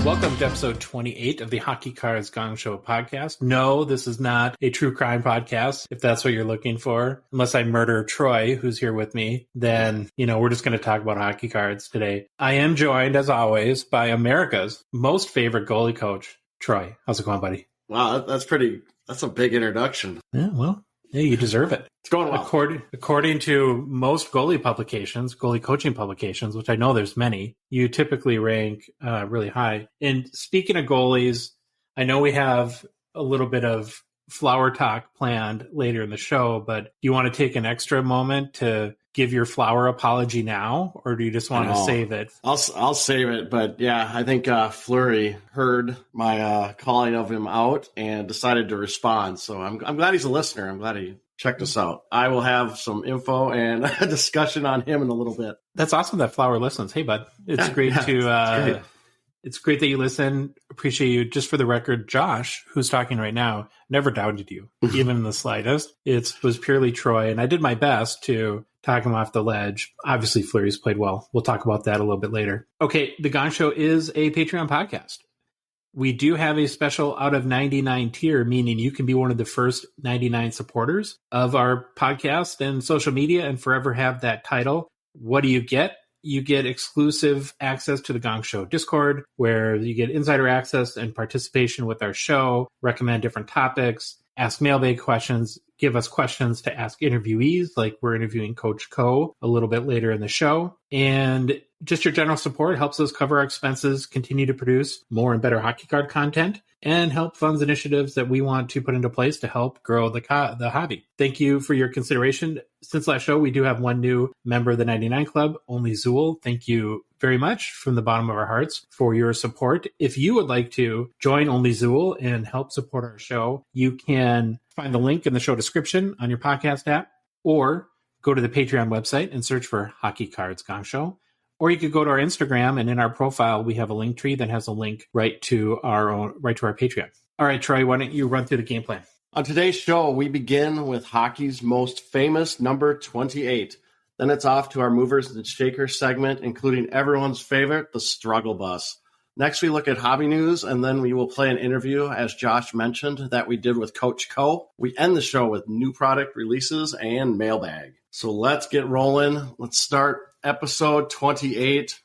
Welcome to episode 28 of the Hockey Cards Gongshow podcast. No, this is not a true crime podcast, if that's what you're looking for. Unless I murder Troy, who's here with me, then, we're just going to talk about hockey cards today. I am joined, as always, by America's most favorite goalie coach, Troy. How's it going, buddy? Wow, that's a big introduction. Yeah, well, yeah, you deserve it. It's going well. According to most goalie coaching publications, which I know there's many, you typically rank really high. And speaking of goalies, I know we have a little bit of flower talk planned later in the show, but do you want to take an extra moment to give your flower apology now, or do you just want to save it? I'll save it, but yeah, I think Fleury heard my calling of him out and decided to respond. So I'm glad he's a listener. I'm glad he checked us out. I will have some info and a discussion on him in a little bit. That's awesome that Flower listens. Hey, bud, it's great It's great that you listen. Appreciate you. Just for the record, Josh, who's talking right now, never doubted you, even in the slightest. It was purely Troy, and I did my best to talk him off the ledge. Obviously, Fleury's played well. We'll talk about that a little bit later. Okay, The Gong Show is a Patreon podcast. We do have a special out of 99 tier, meaning you can be one of the first 99 supporters of our podcast and social media and forever have that title. What do you get? You get exclusive access to the Gong Show Discord, where you get insider access and participation with our show, recommend different topics, ask mailbag questions, give us questions to ask interviewees, like we're interviewing Coach Co a little bit later in the show. And just your general support helps us cover our expenses, continue to produce more and better hockey card content, and help funds initiatives that we want to put into place to help grow the hobby. Thank you for your consideration. Since last show, we do have one new member of the 99 Club, Only Zool. Thank you very much from the bottom of our hearts for your support. If you would like to join Only Zool and help support our show, you can find the link in the show description on your podcast app, or go to the Patreon website and search for Hockey Cards Gongshow. Or you could go to our Instagram, and in our profile, we have a link tree that has a link right to our Patreon. All right, Troy, why don't you run through the game plan? On today's show, we begin with hockey's most famous number 28. Then it's off to our movers and shakers segment, including everyone's favorite, the struggle bus. Next, we look at hobby news, and then we will play an interview, as Josh mentioned, that we did with Coach Co. We end the show with new product releases and mailbag. So let's get rolling. Let's start episode 28.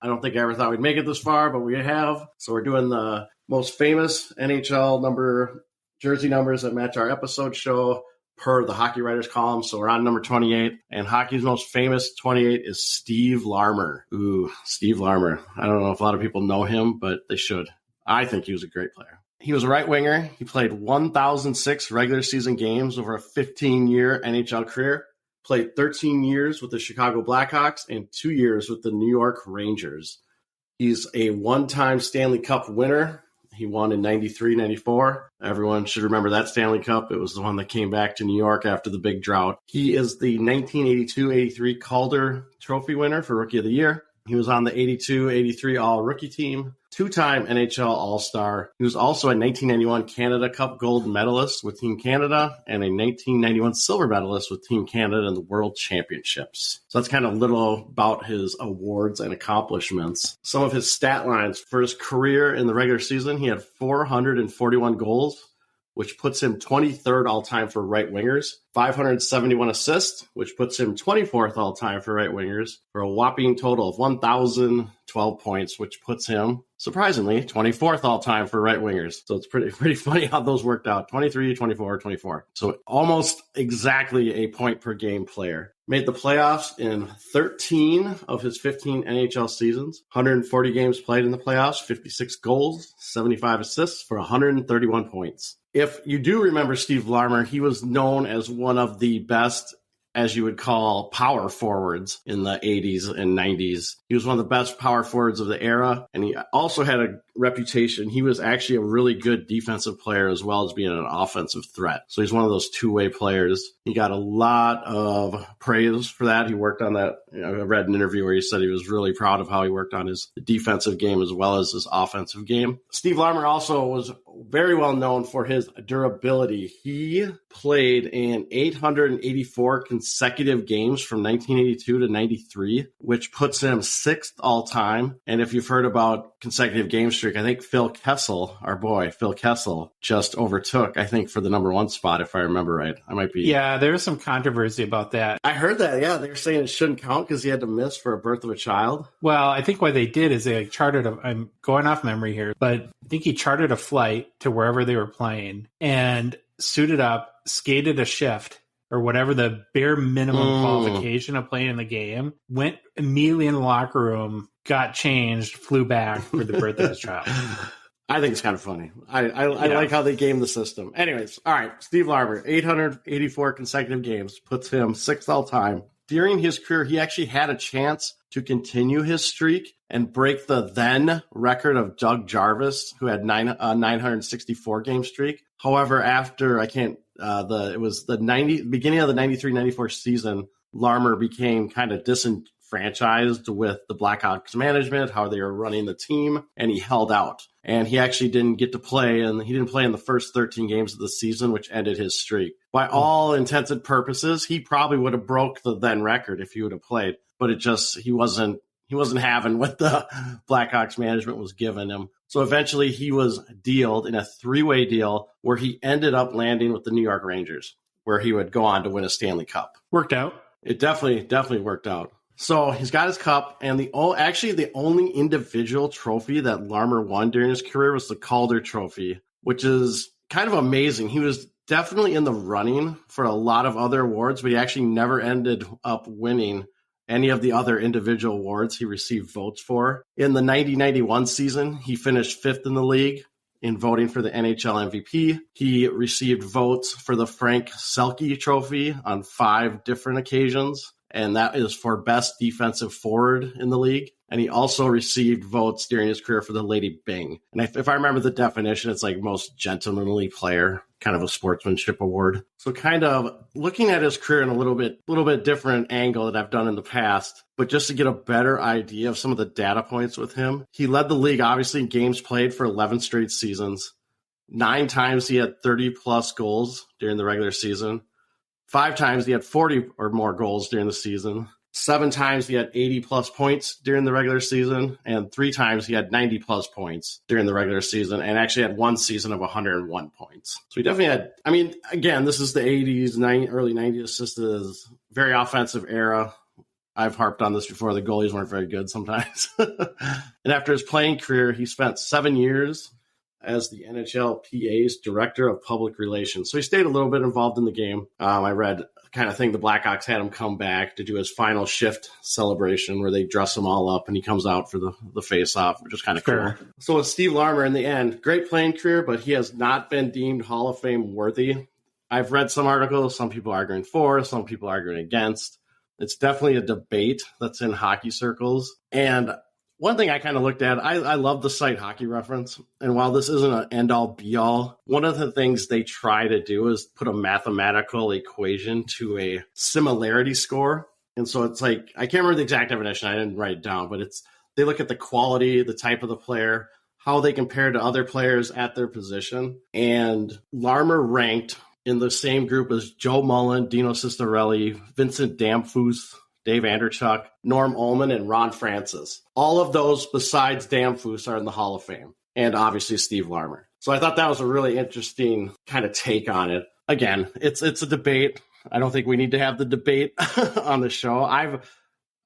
I don't think I ever thought we'd make it this far, but we have. So we're doing the most famous NHL jersey numbers that match our episode show per the Hockey Writers column. So we're on number 28, and hockey's most famous 28 is Steve Larmer. Ooh, Steve Larmer. I don't know if a lot of people know him, but they should. I think he was a great player. He was a right winger. He played 1,006 regular season games over a 15-year NHL career. Played 13 years with the Chicago Blackhawks and 2 years with the New York Rangers. He's a one-time Stanley Cup winner. He won in 93, 94. Everyone should remember that Stanley Cup. It was the one that came back to New York after the big drought. He is the 1982-83 Calder Trophy winner for Rookie of the Year. He was on the 82-83 All-Rookie team, two-time NHL All-Star. He was also a 1991 Canada Cup gold medalist with Team Canada and a 1991 silver medalist with Team Canada in the World Championships. So that's kind of little about his awards and accomplishments. Some of his stat lines for his career in the regular season, he had 441 goals, which puts him 23rd all-time for right wingers, 571 assists, which puts him 24th all-time for right wingers, for a whopping total of 1,012 points, which puts him, surprisingly, 24th all-time for right wingers. So it's pretty funny how those worked out. 23, 24, 24. So almost exactly a point-per-game player. Made the playoffs in 13 of his 15 NHL seasons, 140 games played in the playoffs, 56 goals, 75 assists for 131 points. If you do remember Steve Larmer, he was known as one of the best, as you would call, power forwards in the 80s and 90s. He was one of the best power forwards of the era, and he also had a reputation. He was actually a really good defensive player as well as being an offensive threat. So he's one of those two-way players. He got a lot of praise for that. He worked on that. I read an interview where he said he was really proud of how he worked on his defensive game as well as his offensive game. Steve Larmer also was very well known for his durability. He played in 884 consecutive games from 1982 to 93, which puts him 6th all time. And if you've heard about consecutive game streak, I think Phil Kessel, our boy, Phil Kessel, just overtook, I think, for the number 1 spot, if I remember right. I might be. Yeah, there was some controversy about that. I heard that, yeah. They were saying it shouldn't count because he had to miss for a birth of a child. Well, I think what they did is they chartered I'm going off memory here, but I think he chartered a flight to wherever they were playing and suited up, skated a shift or whatever the bare minimum qualification of playing in the game, went immediately in the locker room, got changed, flew back for the birth of his child. I think it's kind of funny. I like how they game the system. Anyways, all right, Steve Larmer, 884 consecutive games, puts him 6th all time. During his career, he actually had a chance to continue his streak and break the then record of Doug Jarvis, who had 964 game streak. However, after beginning of the 93-94 season, Larmer became kind of disenfranchised with the Blackhawks management, how they were running the team, and he held out. And he actually didn't get to play, and he didn't play in the first 13 games of the season, which ended his streak. By all intents and purposes, he probably would have broke the then record if he would have played, but he wasn't having what the Blackhawks management was giving him. So eventually he was dealed in a 3-way deal where he ended up landing with the New York Rangers, where he would go on to win a Stanley Cup. Worked out. It definitely worked out. So he's got his cup, and the only individual trophy that Larmer won during his career was the Calder Trophy, which is kind of amazing. He was definitely in the running for a lot of other awards, but he actually never ended up winning any of the other individual awards he received votes for. In the 90-91 season, he finished 5th in the league in voting for the NHL MVP. He received votes for the Frank Selke Trophy on 5 different occasions, and that is for best defensive forward in the league. And he also received votes during his career for the Lady Byng. And if I remember the definition, it's like most gentlemanly player, kind of a sportsmanship award. So kind of looking at his career in a little bit different angle that I've done in the past, but just to get a better idea of some of the data points with him. He led the league, obviously, in games played for 11 straight seasons. 9 times he had 30-plus goals during the regular season. 5 times he had 40 or more goals during the season. 7 times he had 80-plus points during the regular season, and 3 times he had 90-plus points during the regular season, and actually had 1 season of 101 points. So he definitely had, again, this is the 80s, early 90s, just a very offensive era. I've harped on this before. The goalies weren't very good sometimes. And after his playing career, he spent 7 years as the NHLPA's Director of Public Relations. So he stayed a little bit involved in the game. I read kind of thing the Blackhawks had him come back to do his final shift celebration where they dress him all up and he comes out for the face-off, which is kind of cool. So with Steve Larmer in the end, great playing career, but he has not been deemed Hall of Fame worthy. I've read some articles, some people arguing for, some people arguing against. It's definitely a debate that's in hockey circles. And one thing I kind of looked at, I love the site Hockey Reference. And while this isn't an end-all, be-all, one of the things they try to do is put a mathematical equation to a similarity score. And so it's like, I can't remember the exact definition. I didn't write it down, but they look at the quality, the type of the player, how they compare to other players at their position. And Larmer ranked in the same group as Joe Mullen, Dino Ciccarelli, Vincent Damphousse, Dave Anderchuk, Norm Ullman, and Ron Francis. All of those besides Damphousse are in the Hall of Fame, and obviously Steve Larmer. So I thought that was a really interesting kind of take on it. Again, it's a debate. I don't think we need to have the debate on the show. I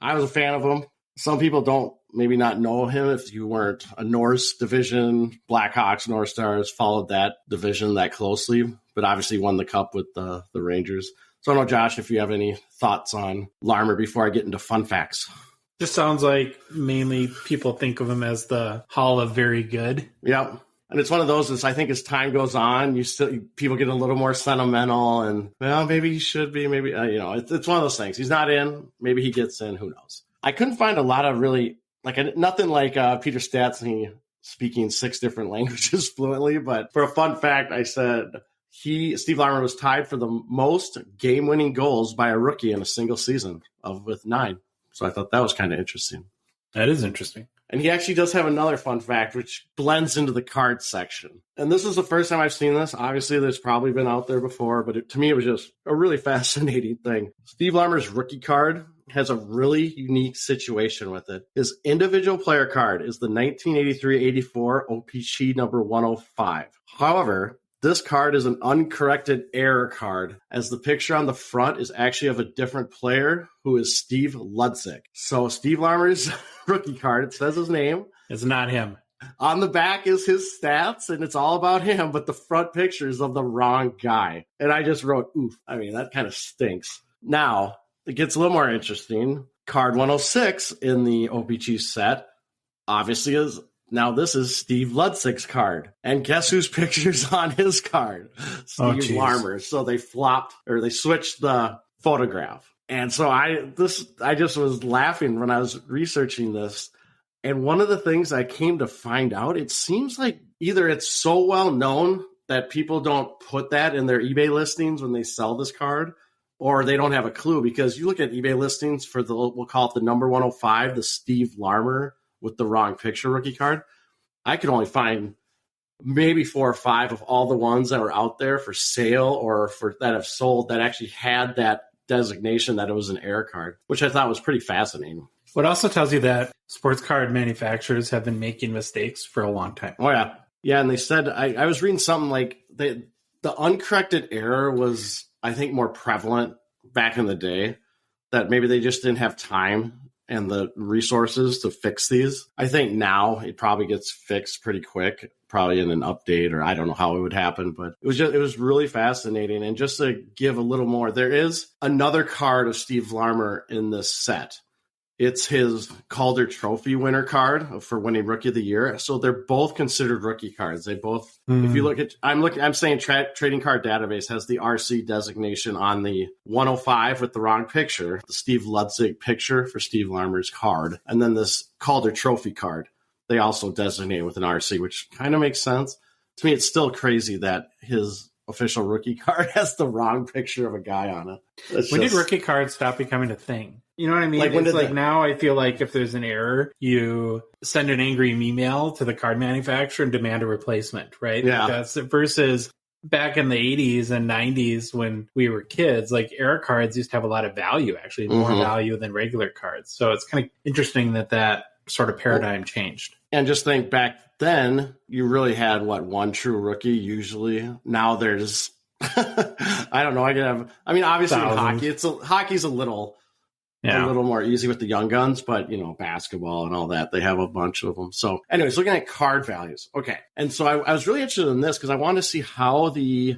was a fan of him. Some people don't maybe not know him if you weren't a Norris division, Blackhawks, North Stars, followed that division that closely, but obviously won the cup with the Rangers. So I don't know, Josh, if you have any thoughts on Larmer before I get into fun facts. Just sounds like mainly people think of him as the Hall of Very Good. Yep. And it's one of those, I think as time goes on, people get a little more sentimental and, well, maybe he should be, maybe, it's one of those things. He's not in, maybe he gets in, who knows. I couldn't find a lot of really, nothing like Peter Stastny speaking 6 different languages fluently, but for a fun fact, I said, Steve Larmer was tied for the most game-winning goals by a rookie in a single season with 9. So I thought that was kind of interesting. That is interesting. And he actually does have another fun fact, which blends into the card section. And this is the first time I've seen this. Obviously, there's probably been out there before, but to me, it was just a really fascinating thing. Steve Larmer's rookie card has a really unique situation with it. His individual player card is the 1983-84 OPC number 105. However, this card is an uncorrected error card, as the picture on the front is actually of a different player who is Steve Ludzik. So Steve Larmer's rookie card, it says his name. It's not him. On the back is his stats, and it's all about him, but the front picture is of the wrong guy. And I just wrote, oof. I mean, that kind of stinks. Now, it gets a little more interesting. Card 106 in the OPG set obviously is... Now, this is Steve Ludzik's card. And guess whose picture's on his card? Steve Larmer. So they switched the photograph. And so I just was laughing when I was researching this. And one of the things I came to find out, it seems like either it's so well known that people don't put that in their eBay listings when they sell this card, or they don't have a clue, because you look at eBay listings for we'll call it the number 105, the Steve Larmer with the wrong picture rookie card. I could only find maybe 4 or 5 of all the ones that were out there for sale or that have sold that actually had that designation that it was an error card, which I thought was pretty fascinating. What also tells you that sports card manufacturers have been making mistakes for a long time. Oh, yeah. Yeah, and they said, I was reading something like the uncorrected error was, I think, more prevalent back in the day, that maybe they just didn't have time and the resources to fix these. I think now it probably gets fixed pretty quick, probably in an update, or I don't know how it would happen, but it was really fascinating. And just to give a little more, there is another card of Steve Larmer in this set. It's his Calder Trophy winner card for winning Rookie of the Year. So they're both considered rookie cards. They both, if you look at, I'm saying Trading Card Database has the RC designation on the 105 with the wrong picture, the Steve Ludzik picture for Steve Larmer's card. And then this Calder Trophy card, they also designate with an RC, which kind of makes sense. To me, it's still crazy that his official rookie card has the wrong picture of a guy on it. When did rookie cards stop becoming a thing? You know what I mean? Now I feel like if there's an error, you send an angry email to the card manufacturer and demand a replacement, right? Yeah. That's versus back in the 80s and 90s when we were kids, like error cards used to have a lot of value, actually more value than regular cards. So it's kind of interesting that sort of paradigm changed. And just think back then, you really had one true rookie usually. Now there's, I don't know. Obviously in hockey, hockey's a little more easy with the young guns, but basketball and all that, they have a bunch of them. So anyways, looking at card values. Okay. And so I was really interested in this because I wanted to see how the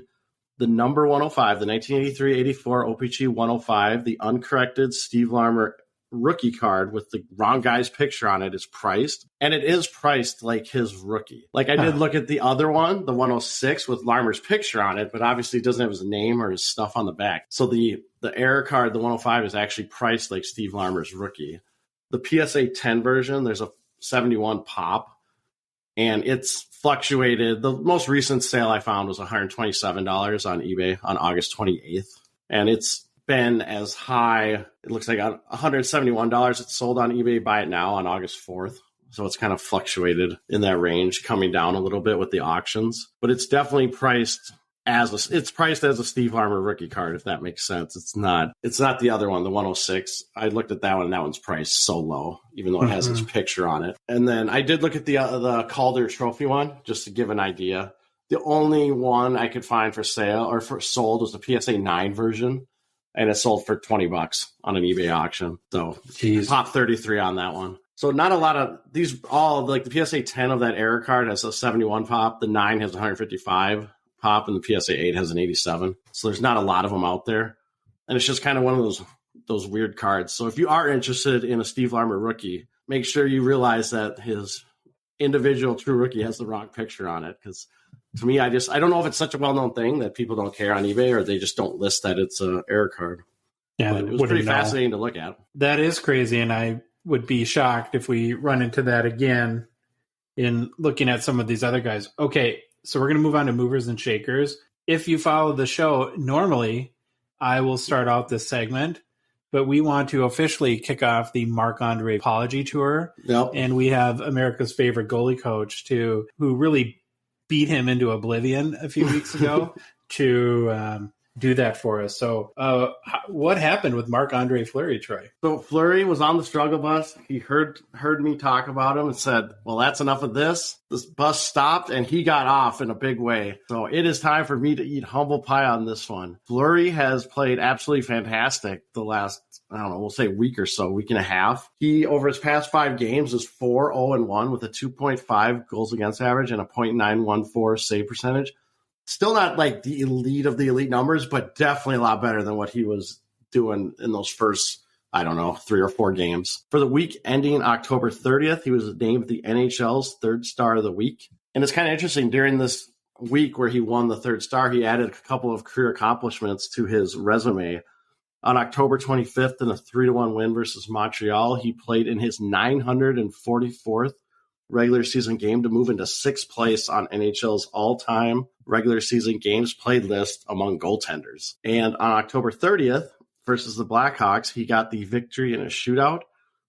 number 105, the 1983-84 OPG 105, the uncorrected Steve Larmer rookie card with the wrong guy's picture on it is priced. And it is priced like his rookie. Like I did look at the other one, the 106 with Larmer's picture on it, but obviously it doesn't have his name or his stuff on the back. So the error card, the 105, is actually priced like Steve Larmer's rookie. The PSA 10 version, there's a 71 pop, and it's fluctuated. The most recent sale I found was $127 on eBay on August 28th. And it's been as high, it looks like $171. It's sold on eBay. Buy it now on August 4th. So it's kind of fluctuated in that range, coming down a little bit with the auctions. But it's definitely priced as a Steve Larmer rookie card, if that makes sense. It's not the other one, the 106. I looked at that one, and that one's priced so low, even though it has his picture on it. And then I did look at the Calder Trophy one, just to give an idea. The only one I could find for sale or for sold was the PSA 9 version. And it sold for $20 on an eBay auction. So top 33 on that one. So not a lot of these, all like the PSA 10 of that error card has a 71 pop. The 9 has 155 pop, and the PSA 8 has an 87. So there's not a lot of them out there. And it's just kind of one of those weird cards. So if you are interested in a Steve Larmer rookie, make sure you realize that his individual true rookie has the wrong picture on it. Because to me, I don't know if it's such a well-known thing that people don't care on eBay, or they just don't list that it's an error card. Yeah, but it was pretty fascinating to look at. That is crazy, and I would be shocked if we run into that again in looking at some of these other guys. Okay, so we're going to move on to movers and shakers. If you follow the show, normally I will start out this segment but we want to officially kick off the Marc-Andre Apology Tour. Yep. And we have America's favorite goalie coach who really beat him into oblivion a few weeks ago to do that for us. So what happened with Marc-Andre Fleury, Troy? So Fleury was on the struggle bus. He heard me talk about him and said, well, that's enough of this. This bus stopped, and he got off in a big way. So it is time for me to eat humble pie on this one. Fleury has played absolutely fantastic the last, I don't know, we'll say week or so, week and a half. He, over his past 5 games, is 4-0-1 with a 2.5 goals against average and a .914 save percentage. Still not like the elite of the elite numbers, but definitely a lot better than what he was doing in those first, 3 or 4 games. For the week ending October 30th, he was named the NHL's 3rd star of the week. And it's kind of interesting, during this week where he won the 3rd star, he added a couple of career accomplishments to his resume. On October 25th, in a 3-1 win versus Montreal, he played in his 944th regular season game to move into 6th place on NHL's all-time regular season games played list among goaltenders. And on October 30th, versus the Blackhawks, he got the victory in a shootout,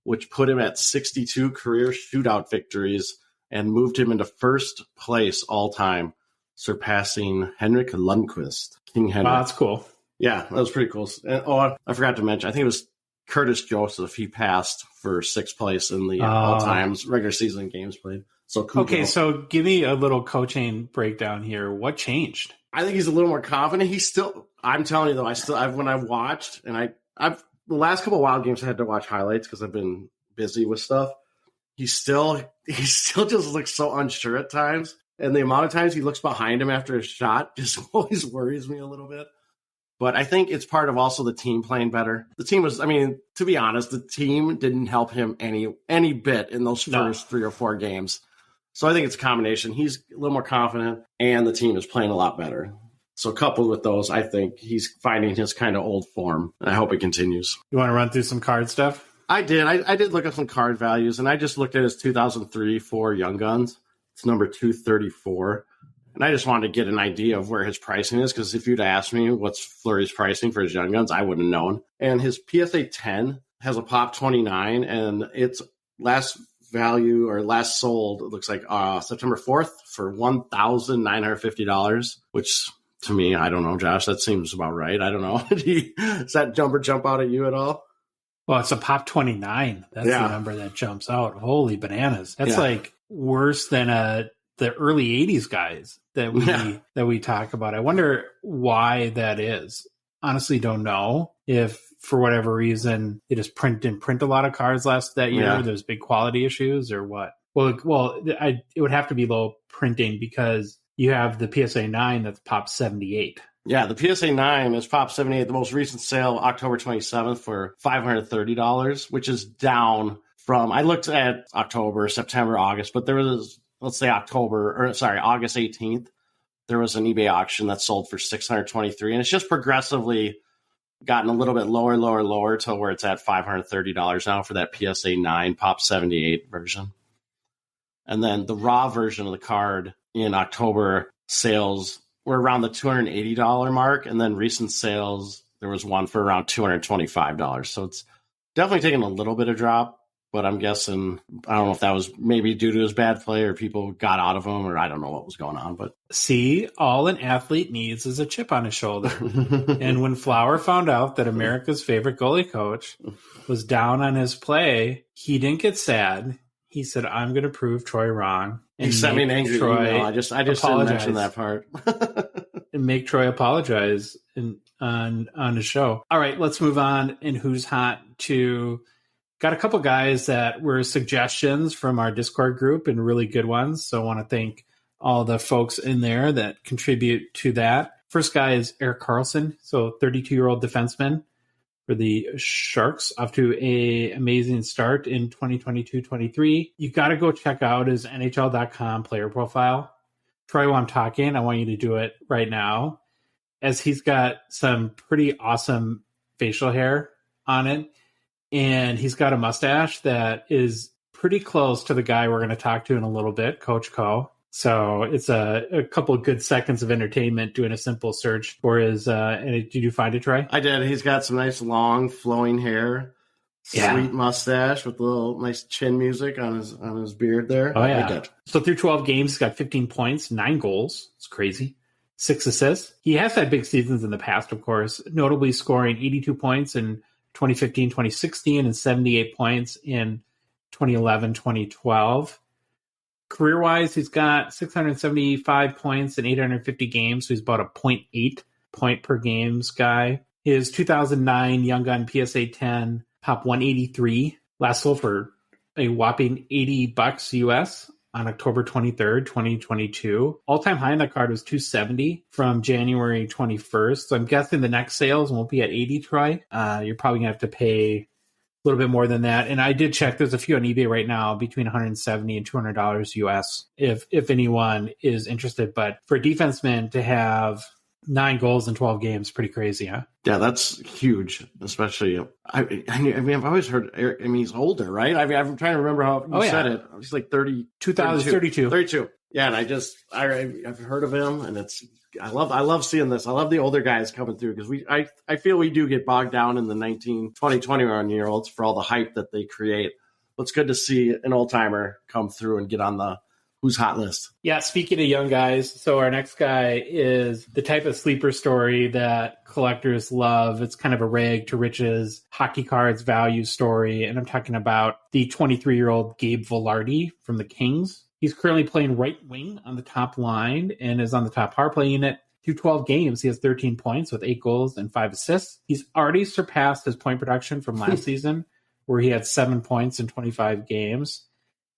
which put him at 62 career shootout victories and moved him into 1st place all-time, surpassing Henrik Lundqvist. King Henrik. Wow, that's cool. Yeah, that was pretty cool. And, I forgot to mention, I think it was Curtis Joseph. He passed for 6th place in the all-time regular season games played. So cool. Okay, so give me a little coaching breakdown here. What changed? I think he's a little more confident. He's still, I'm telling you though, when I've watched, and I've the last couple of Wild games I had to watch highlights because I've been busy with stuff. He still just looks so unsure at times. And the amount of times he looks behind him after a shot just always worries me a little bit. But I think it's part of also the team playing better. The team was, to be honest, the team didn't help him any bit in those first 3 or 4 games. So I think it's a combination. He's a little more confident, and the team is playing a lot better. So coupled with those, I think he's finding his kind of old form, and I hope it continues. You want to run through some card stuff? I did. I did look up some card values, and I just looked at his 2003 for Young Guns. It's number 234. And I just wanted to get an idea of where his pricing is, because if you'd asked me what's Fleury's pricing for his Young Guns, I wouldn't have known. And his PSA 10 has a pop 29, and its last value or last sold, it looks like September 4th for $1,950, which to me, I don't know, Josh, that seems about right. I don't know. Does that number jump out at you at all? Well, it's a pop 29. That's the number that jumps out. Holy bananas. That's like worse than the early 80s guys that we talk about. I wonder why that is. Honestly, don't know if for whatever reason they just didn't print a lot of cards that year. Yeah. There's big quality issues or what. Well, it would have to be low printing because you have the PSA 9 that's pop 78. Yeah, the PSA 9 is pop 78. The most recent sale, October 27th, for $530, which is down from, I looked at October, September, August, but there was, let's say August 18th, there was an eBay auction that sold for $623, and it's just progressively gotten a little bit lower to where it's at $530 now for that PSA 9 pop 78 version. And then the raw version of the card in October sales were around the $280 mark, and then recent sales, there was one for around $225. So it's definitely taken a little bit of drop, but I'm guessing, I don't know if that was maybe due to his bad play or people got out of him, or I don't know what was going on. But see, all an athlete needs is a chip on his shoulder. And when Flower found out that America's favorite goalie coach was down on his play, he didn't get sad. He said, I'm going to prove Troy wrong. And he sent me an angry email. I just didn't mention that part. And make Troy apologize on his show. All right, let's move on in Who's Hot to... Got a couple guys that were suggestions from our Discord group and really good ones. So I want to thank all the folks in there that contribute to that. First guy is Erik Karlsson. So 32-year-old defenseman for the Sharks, off to an amazing start in 2022-23. You got to go check out his NHL.com player profile. Troy, while I'm talking, I want you to do it right now, as he's got some pretty awesome facial hair on it. And he's got a mustache that is pretty close to the guy we're going to talk to in a little bit, Coach Co. So it's a couple of good seconds of entertainment doing a simple search for his. And did you find it, Troy? I did. He's got some nice long flowing hair, sweet mustache with a little nice chin music on his beard there. Oh, I yeah. like it. So through 12 games, he's got 15 points, 9 goals. It's crazy. 6 assists. He has had big seasons in the past, of course, notably scoring 82 points in 2015, 2016, and 78 points in 2011, 2012. Career-wise, he's got 675 points in 850 games, so he's about a 0.8 point per games guy. His 2009 Young Gun PSA 10 top 183 last sold for a whopping $80 US on October 23rd, 2022. All-time high on that card was 270 from January 21st. So I'm guessing the next sales won't be at 80, Troy. You're probably going to have to pay a little bit more than that. And I did check. There's a few on eBay right now between $170 and $200 US if anyone is interested. But for a defenseman to have 9 goals in 12 games, pretty crazy, huh? Yeah, that's huge. Especially, I mean, I've always heard. I mean, he's older, right? I mean, I'm trying to remember how you said it. He's like 30, 32. 32. Yeah, and I've heard of him, and I love seeing this. I love the older guys coming through because I feel we do get bogged down in the 19, 20, 21-year-olds for all the hype that they create. But it's good to see an old timer come through and get on the Who's Hot list. Yeah, speaking of young guys, so our next guy is the type of sleeper story that collectors love. It's kind of a rag to riches hockey cards value story, and I'm talking about the 23-year-old Gabe Vilardi from the Kings. He's currently playing right wing on the top line and is on the top power play unit. Through 12 games, he has 13 points with 8 goals and 5 assists. He's already surpassed his point production from last season, where he had 7 points in 25 games.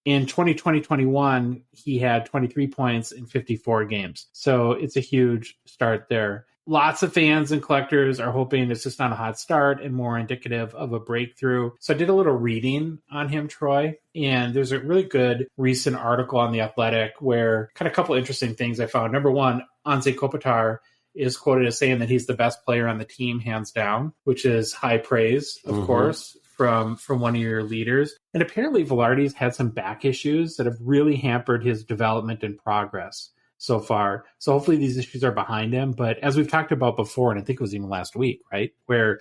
In 2020-21, he had 23 points in 54 games. So it's a huge start there. Lots of fans and collectors are hoping it's just not a hot start and more indicative of a breakthrough. So I did a little reading on him, Troy, and there's a really good recent article on The Athletic where kind of a couple interesting things I found. Number one, Anze Kopitar is quoted as saying that he's the best player on the team, hands down, which is high praise, of course, from one of your leaders. And apparently Vilardi's had some back issues that have really hampered his development and progress so far. So hopefully these issues are behind him. But as we've talked about before, and I think it was even last week, right, where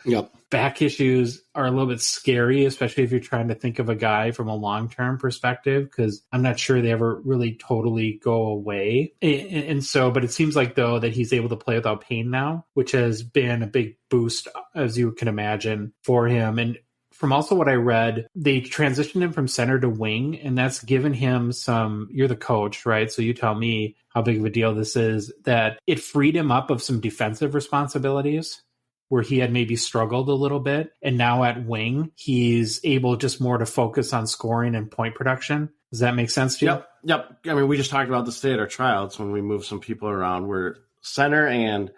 back issues are a little bit scary, especially if you're trying to think of a guy from a long-term perspective, because I'm not sure they ever really totally go away. And so, but it seems like, though, that he's able to play without pain now, which has been a big boost, as you can imagine, for him. And from also what I read, they transitioned him from center to wing, and that's given him some, you're the coach, right? So you tell me how big of a deal this is, that it freed him up of some defensive responsibilities where he had maybe struggled a little bit. And now at wing, he's able just more to focus on scoring and point production. Does that make sense to you? Yep. I mean, we just talked about this today at our tryouts when we moved some people around where center and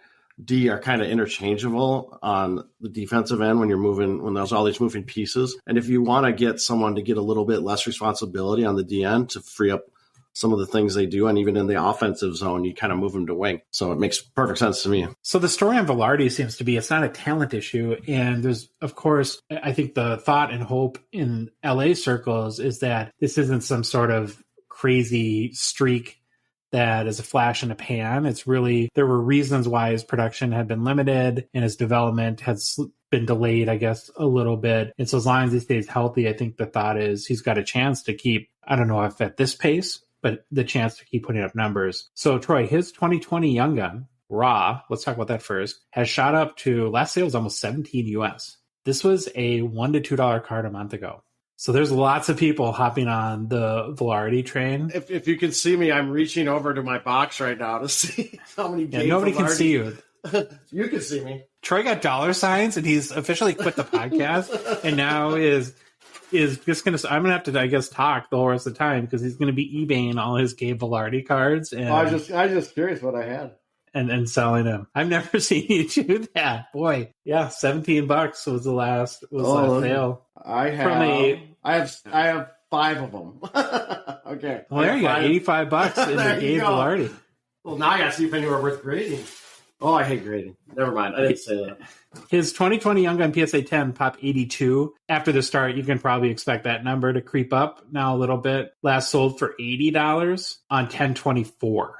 D are kind of interchangeable on the defensive end when there's all these moving pieces. And if you want to get someone to get a little bit less responsibility on the D end to free up some of the things they do, and even in the offensive zone, you kind of move them to wing. So it makes perfect sense to me. So the story on Vilardi seems to be it's not a talent issue. And there's, of course, I think the thought and hope in LA circles is that this isn't some sort of crazy streak that is a flash in a pan. It's really, there were reasons why his production had been limited and his development has been delayed, I guess, a little bit. And so as long as he stays healthy, I think the thought is he's got a chance to keep, I don't know if at this pace, but the chance to keep putting up numbers. So Troy, his 2020 Young Gun, raw, let's talk about that first, has shot up to, last sale was almost 17 US. This was a $1 to $2 card a month ago. So there's lots of people hopping on the Vilardi train. If you can see me, I'm reaching over to my box right now to see how many games. Nobody can see you. You can see me. Troy got dollar signs, and he's officially quit the podcast, and now is just going to. I'm going to have to, I guess, talk the whole rest of the time because he's going to be eBaying all his Gabe Vilardi cards. And I was just curious what I had. And selling them. I've never seen you do that. Boy, yeah, $17 was the last sale. I have 5 of them. Okay. Well, there you go, $85 in the Gabe Vilardi. Well, now I got to see if any were worth grading. Oh, I hate grading. Never mind. I didn't say that. His 2020 Young Gun PSA 10 pop 82. After the start, you can probably expect that number to creep up now a little bit. Last sold for $80 on 10/24.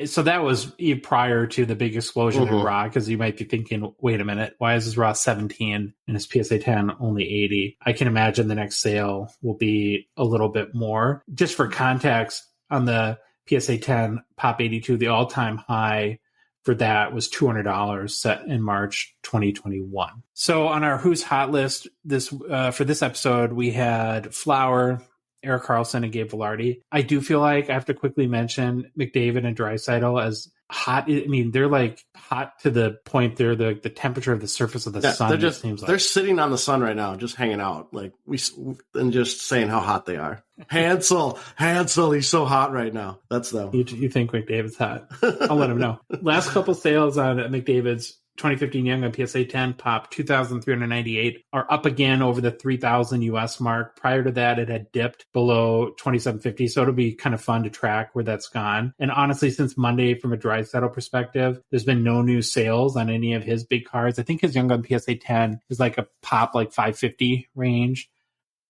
So that was prior to the big explosion in Raw, because you might be thinking, wait a minute, why is his Raw 17 and his PSA 10 only 80? I can imagine the next sale will be a little bit more. Just for context, on the PSA 10 pop 82, the all-time high for that was $200 set in March 2021. So on our Who's Hot list for this episode, we had Flower, Erik Karlsson, and Gabe Vilardi. I do feel like I have to quickly mention McDavid and Draisaitl as hot. I mean, they're like hot to the point they're the temperature of the surface of the sun. They're sitting on the sun right now, just hanging out, and just saying how hot they are. Hansel, he's so hot right now. That's them. You think McDavid's hot? I'll let him know. Last couple sales on McDavid's 2015 Young Gun PSA 10 pop 2,398 are up again over the 3,000 US mark. Prior to that, it had dipped below 2,750. So it'll be kind of fun to track where that's gone. And honestly, since Monday, from a Draisaitl perspective, there's been no new sales on any of his big cards. I think his Young Gun PSA 10 is like a pop, like 550 range.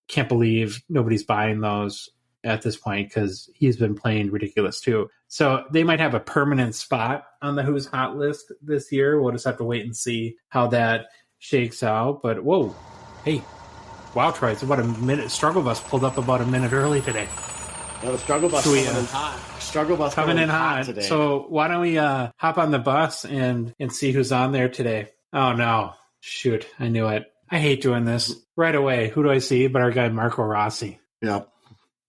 Can't believe nobody's buying those at this point, because he's been playing ridiculous too. So they might have a permanent spot on the Who's Hot list this year. We'll just have to wait and see how that shakes out. But whoa, hey, wow, Troy, it's about a minute. Struggle Bus pulled up about a minute early today. Well, the Struggle Bus coming in hot. Struggle Bus coming in hot today. So why don't we hop on the bus and see who's on there today? Oh no, shoot, I knew it. I hate doing this. Right away, who do I see but our guy Marco Rossi? Yep.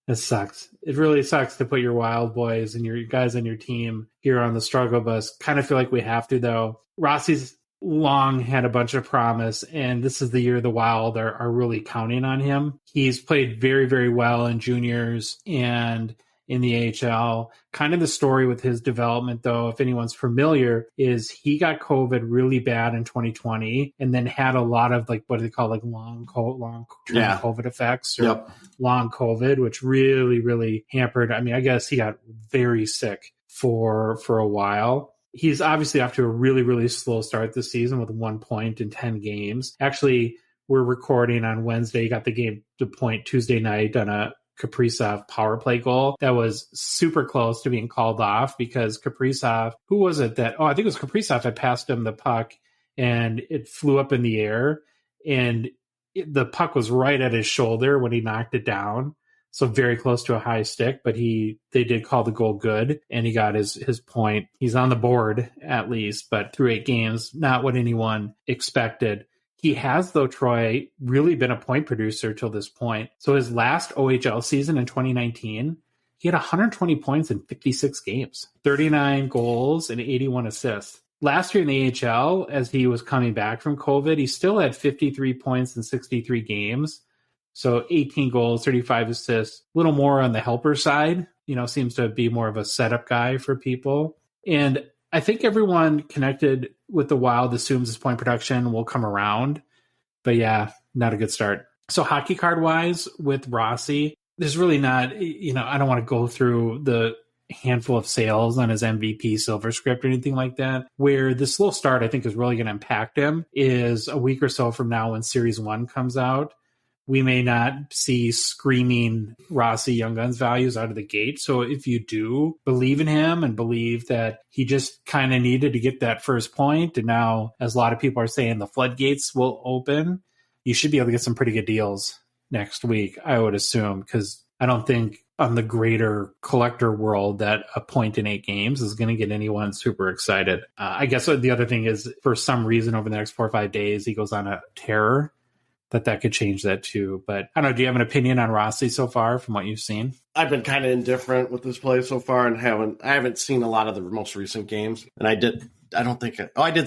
It sucks. It really sucks to put your Wild Boys and your guys on your team here on the Struggle Bus. Kind of feel like we have to, though. Rossi's long had a bunch of promise, and this is the year the Wild are really counting on him. He's played very, very well in juniors and in the AHL. Kind of the story with his development, though, if anyone's familiar, is he got COVID really bad in 2020 and then had a lot of what do they call long-term COVID effects or long COVID, which really, really hampered. I mean, I guess he got very sick for a while. He's obviously off to a really, really slow start this season with 1 point in 10 games. Actually, we're recording on Wednesday. He got the point Tuesday night on a Kaprizov power play goal that was super close to being called off, because Kaprizov, who was it that, I think it was Kaprizov had passed him the puck and it flew up in the air, and the puck was right at his shoulder when he knocked it down. So very close to a high stick, but they did call the goal good, and he got his point. He's on the board at least, but through 8 games, not what anyone expected. He has, though, Troy, really been a point producer till this point. So his last OHL season in 2019, he had 120 points in 56 games, 39 goals and 81 assists. Last year in the AHL, as he was coming back from COVID, he still had 53 points in 63 games. So 18 goals, 35 assists, a little more on the helper side, seems to be more of a setup guy for people. And I think everyone connected with the Wild assumes his point production will come around. But yeah, not a good start. So hockey card wise with Rossi, there's really not, I don't want to go through the handful of sales on his MVP silver script or anything like that. Where the slow start I think is really going to impact him is a week or so from now when Series 1 comes out. We may not see screaming Rossi Young Guns values out of the gate. So if you do believe in him and believe that he just kind of needed to get that first point, and now, as a lot of people are saying, the floodgates will open, you should be able to get some pretty good deals next week, I would assume, because I don't think on the greater collector world that a point in 8 games is going to get anyone super excited. I guess the other thing is, for some reason, over the next 4 or 5 days, he goes on a tear. That could change that too. But I don't know, do you have an opinion on Rossi so far from what you've seen? I've been kind of indifferent with this play so far, and I haven't seen a lot of the most recent games. And I did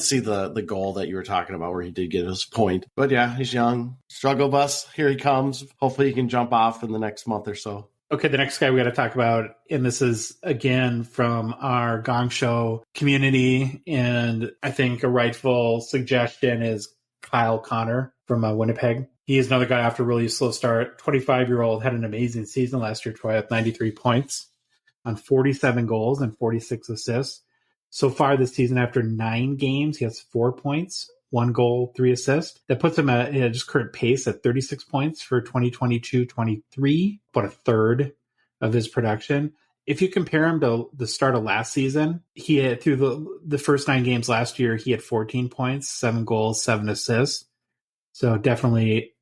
see the goal that you were talking about where he did get his point. But yeah, he's young. Struggle Bus, here he comes. Hopefully he can jump off in the next month or so. Okay, the next guy we got to talk about, and this is, again, from our Gong Show community, and I think a rightful suggestion is Kyle Connor from Winnipeg. He is another guy after a really slow start. 25-year-old, had an amazing season last year, Troy, with 93 points on 47 goals and 46 assists. So far this season, after 9 games, he has 4 points, 1 goal, 3 assists. That puts him at just current pace at 36 points for 2022-23, about a third of his production. If you compare him to the start of last season, he had, through the first 9 games last year, he had 14 points, 7 goals, 7 assists. So definitely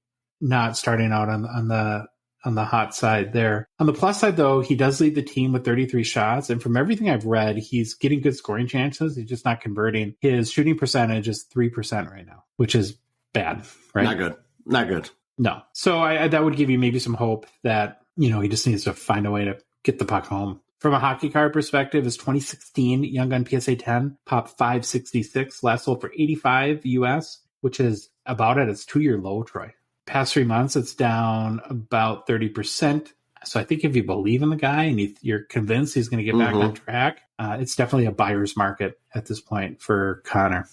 not starting out on the hot side there. On the plus side, though, he does lead the team with 33 shots. And from everything I've read, he's getting good scoring chances. He's just not converting. His shooting percentage is 3% right now, which is bad, right? Not good. No. So that would give you maybe some hope that, he just needs to find a way to get the puck home. From a hockey card perspective, his 2016 Young Gun PSA 10 popped 566, last sold for $85 US, which is about at its 2-year low, Troy. Past 3 months, it's down about 30%. So I think if you believe in the guy and you're convinced he's going to get back on track, it's definitely a buyer's market at this point for Connor.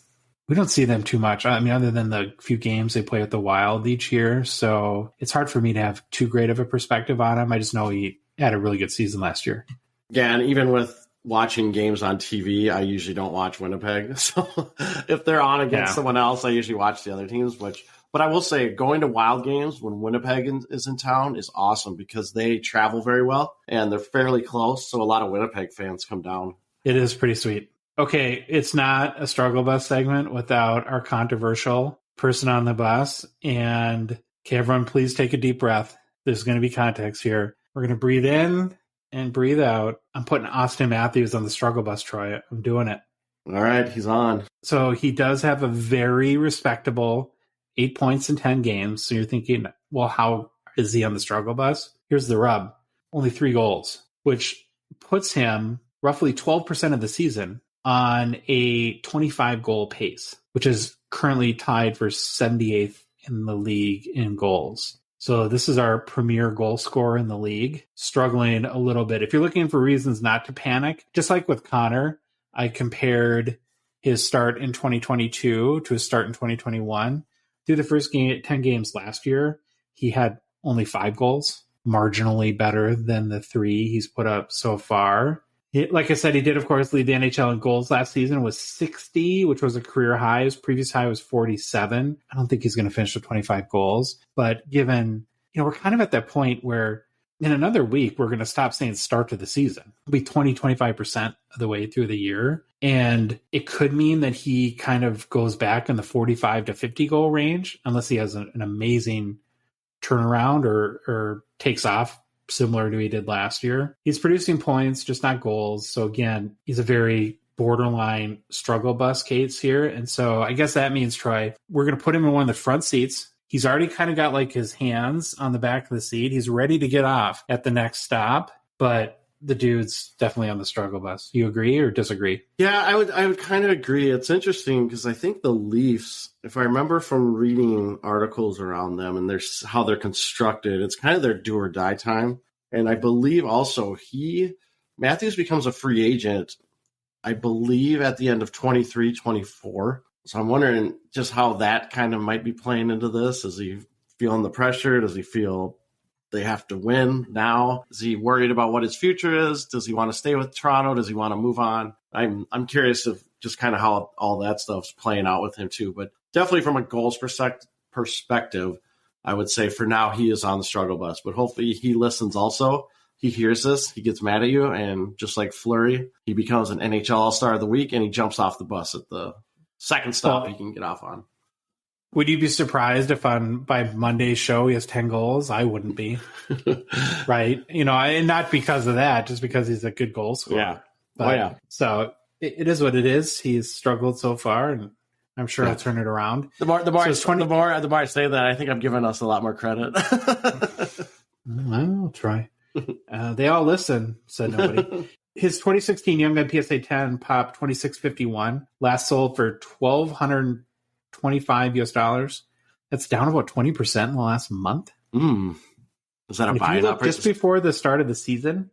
We don't see them too much. I mean, other than the few games they play with the Wild each year. So it's hard for me to have too great of a perspective on him. I just know he had a really good season last year. Yeah, and even with watching games on TV, I usually don't watch Winnipeg. So if they're on against someone else, I usually watch the other teams. But I will say, going to Wild games when Winnipeg is in town is awesome because they travel very well and they're fairly close. So a lot of Winnipeg fans come down. It is pretty sweet. Okay, it's not a struggle bus segment without our controversial person on the bus. And okay, everyone, please take a deep breath. There's going to be context here. We're going to breathe in and breathe out. I'm putting Auston Matthews on the struggle bus, Troy. I'm doing it. All right, he's on. So he does have a very respectable 8 points in 10 games. So you're thinking, well, how is he on the struggle bus? Here's the rub. Only 3 goals, which puts him roughly 12% of the season on a 25-goal pace, which is currently tied for 78th in the league in goals. So this is our premier goal scorer in the league, struggling a little bit. If you're looking for reasons not to panic, just like with Connor, I compared his start in 2022 to his start in 2021. Through the first 10 games last year, he had only 5 goals, marginally better than the 3 he's put up so far. Like I said, he did, of course, lead the NHL in goals last season with 60, which was a career high. His previous high was 47. I don't think he's going to finish with 25 goals. But given, we're kind of at that point where in another week, we're going to stop saying start to the season. It'll be 25% of the way through the year. And it could mean that he kind of goes back in the 45 to 50 goal range, unless he has an amazing turnaround or takes off similar to he did last year. He's producing points, just not goals. So again, he's a very borderline struggle bus case here. And so I guess that means, Troy, we're going to put him in one of the front seats. He's already kind of got like his hands on the back of the seat. He's ready to get off at the next stop, but the dude's definitely on the struggle bus. You agree or disagree? Yeah, I would kind of agree. It's interesting because I think the Leafs, if I remember from reading articles around them and how they're constructed, it's kind of their do or die time. And I believe also Matthews becomes a free agent, I believe, at the end of 23-24. So I'm wondering just how that kind of might be playing into this. Is he feeling the pressure? Does he feel they have to win now? Is he worried about what his future is? Does he want to stay with Toronto? Does he want to move on? I'm curious of just kind of how all that stuff's playing out with him too. But definitely from a goals perspective, I would say for now he is on the struggle bus. But hopefully he listens also. He hears this, he gets mad at you, and just like Fleury, he becomes an NHL All-Star of the Week and he jumps off the bus at the second stop he can get off on. Would you be surprised if by Monday's show he has 10 goals? I wouldn't be. Right? And not because of that, just because he's a good goal scorer. Yeah. But, so it is what it is. He's struggled so far, and I'm sure he'll turn it around. The more I say that, I think I'm giving us a lot more credit. I'll try. They all listen, said nobody. His 2016 Young Gun PSA 10 popped 26.51. Last sold for $1,225 US. That's down about 20% in the last month. Is that a buy-in up? Just before the start of the season,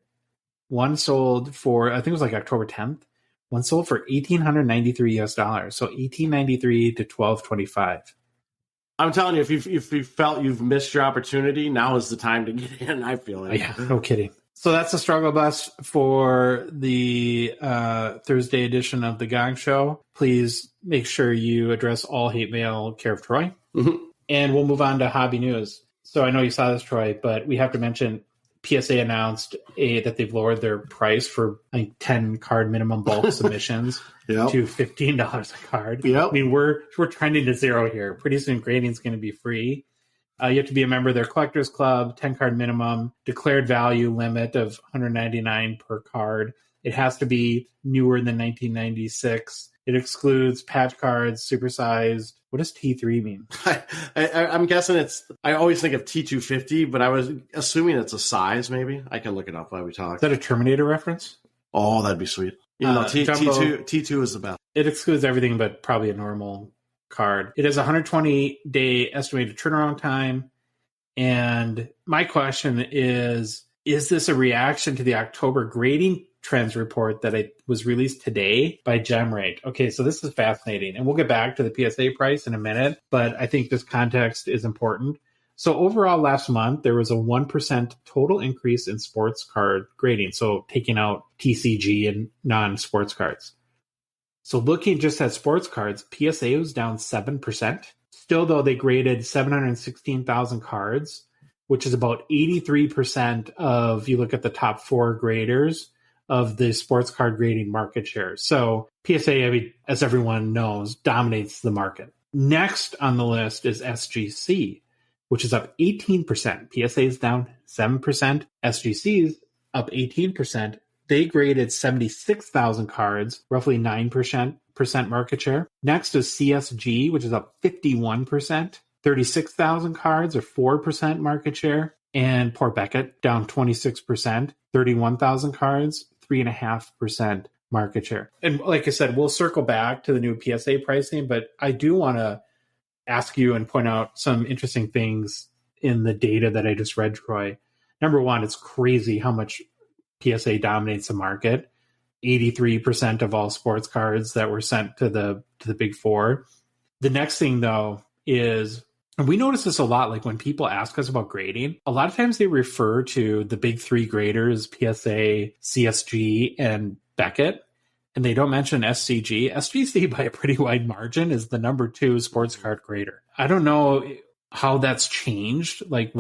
one sold for, I think it was like October 10th. One sold for $1,893 US. So $1,893 to $1,225. I'm telling you, if you felt you've missed your opportunity, now is the time to get in. I feel like. Yeah, no kidding. So that's the struggle bus for the Thursday edition of the Gong Show. Please make sure you address all hate mail, care of Troy. Mm-hmm. And we'll move on to hobby news. So I know you saw this, Troy, but we have to mention PSA announced that they've lowered their price for 10 card minimum bulk submissions to $15 a card. Yep. I mean, we're trending to zero here. Pretty soon grading is going to be free. You have to be a member of their collectors club, 10 card minimum, declared value limit of $199 per card. It has to be newer than 1996. It excludes patch cards, supersized. What does T3 mean? I'm guessing I always think of T250, but I was assuming it's a size maybe. I can look it up while we talk. Is that a Terminator reference? Oh, that'd be sweet. T2 is the best. It excludes everything but probably a normal card. It has a 120-day estimated turnaround time. And my question is this a reaction to the October grading trends report that was released today by GemRate? Okay, so this is fascinating. And we'll get back to the PSA price in a minute, but I think this context is important. So overall, last month, there was a 1% total increase in sports card grading. So taking out TCG and non-sports cards. So looking just at sports cards, PSA was down 7%. Still, though, they graded 716,000 cards, which is about 83% of, you look at the top 4 graders, of the sports card grading market share. So PSA, I mean, as everyone knows, dominates the market. Next on the list is SGC, which is up 18%. PSA is down 7%. SGC is up 18%. They graded 76,000 cards, roughly 9% market share. Next is CSG, which is up 51%. 36,000 cards or 4% market share. And Port Beckett down 26%, 31,000 cards, 3.5% market share. And like I said, we'll circle back to the new PSA pricing, but I do want to ask you and point out some interesting things in the data that I just read, Troy. Number one, it's crazy how much PSA dominates the market. 83% of all sports cards that were sent to the big four. The next thing, though, is, and we notice this a lot, like when people ask us about grading, a lot of times they refer to the big 3 graders, PSA, CSG, and Beckett, and they don't mention SCG. SGC, by a pretty wide margin, is the number 2 sports card grader. I don't know how that's changed, like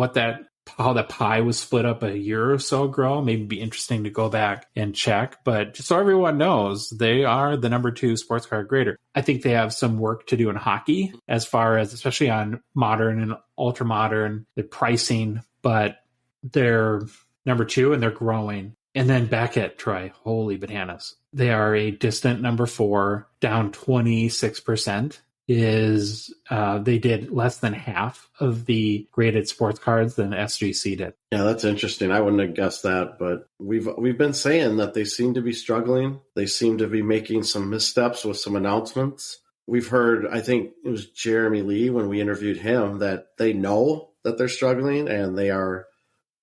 how that pie was split up a year or so ago. Maybe it'd be interesting to go back and check. But just so everyone knows, they are the number 2 sports card grader. I think they have some work to do in hockey as far as, especially on modern and ultra modern, the pricing, but they're number 2 and they're growing. And then Beckett, Troy, holy bananas. They are a distant number 4, down 26%. They did less than half of the graded sports cards than SGC did. Yeah, that's interesting. I wouldn't have guessed that, but we've been saying that they seem to be struggling. They seem to be making some missteps with some announcements. We've heard, I think it was Jeremy Lee when we interviewed him, that they know that they're struggling and they are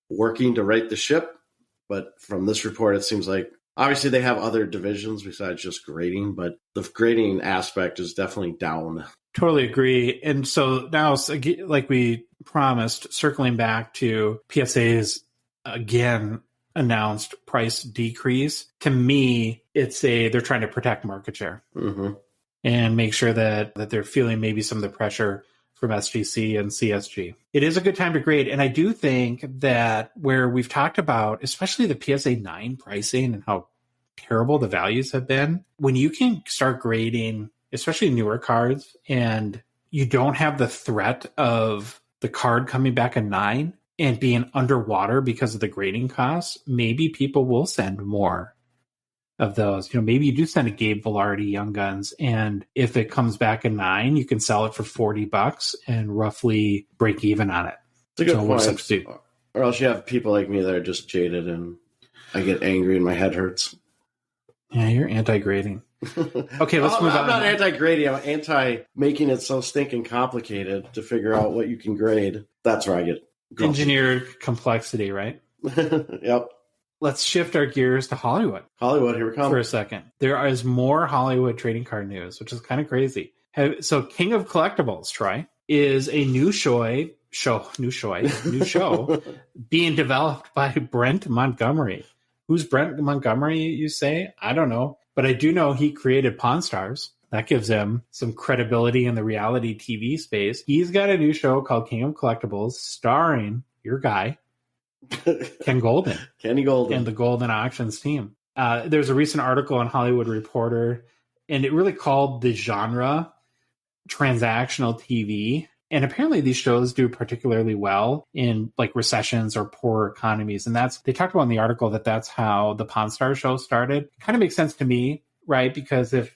working to right the ship. But from this report, it seems like obviously they have other divisions besides just grading, but the grading aspect is definitely down. Totally agree. And so now, like we promised, circling back to PSA's again announced price decrease, to me, they're trying to protect market share and make sure that they're feeling maybe some of the pressure from SGC and CSG. It is a good time to grade. And I do think that where we've talked about, especially the PSA 9 pricing and how terrible the values have been, when you can start grading, especially newer cards, and you don't have the threat of the card coming back a 9 and being underwater because of the grading costs, maybe people will send more of those. Maybe you do send a Gabe Vilardi Young Guns, and if it comes back a 9, you can sell it for $40 and roughly break even on it. It's a good point. Or else you have people like me that are just jaded and I get angry and my head hurts. Yeah, you're anti-grading. Okay, let's move on. I'm not anti-grading. I'm anti-making it so stinking complicated to figure out what you can grade. That's where I get grumpy. Engineered complexity, right? Yep. Let's shift our gears to Hollywood. Hollywood, here we come. For a second. There is more Hollywood trading card news, which is kind of crazy. So King of Collectibles, Troy, is a new show new show being developed by Brent Montgomery. Who's Brent Montgomery, you say? I don't know. But I do know he created Pawn Stars. That gives him some credibility in the reality TV space. He's got a new show called Kingdom Collectibles starring your guy, Kenny Golden. And the Golden Auctions team. There's a recent article on Hollywood Reporter, and it really called the genre transactional TV. And apparently these shows do particularly well in like recessions or poor economies. And they talked about in the article that's how the Pawn Stars show started. It kind of makes sense to me, right? Because if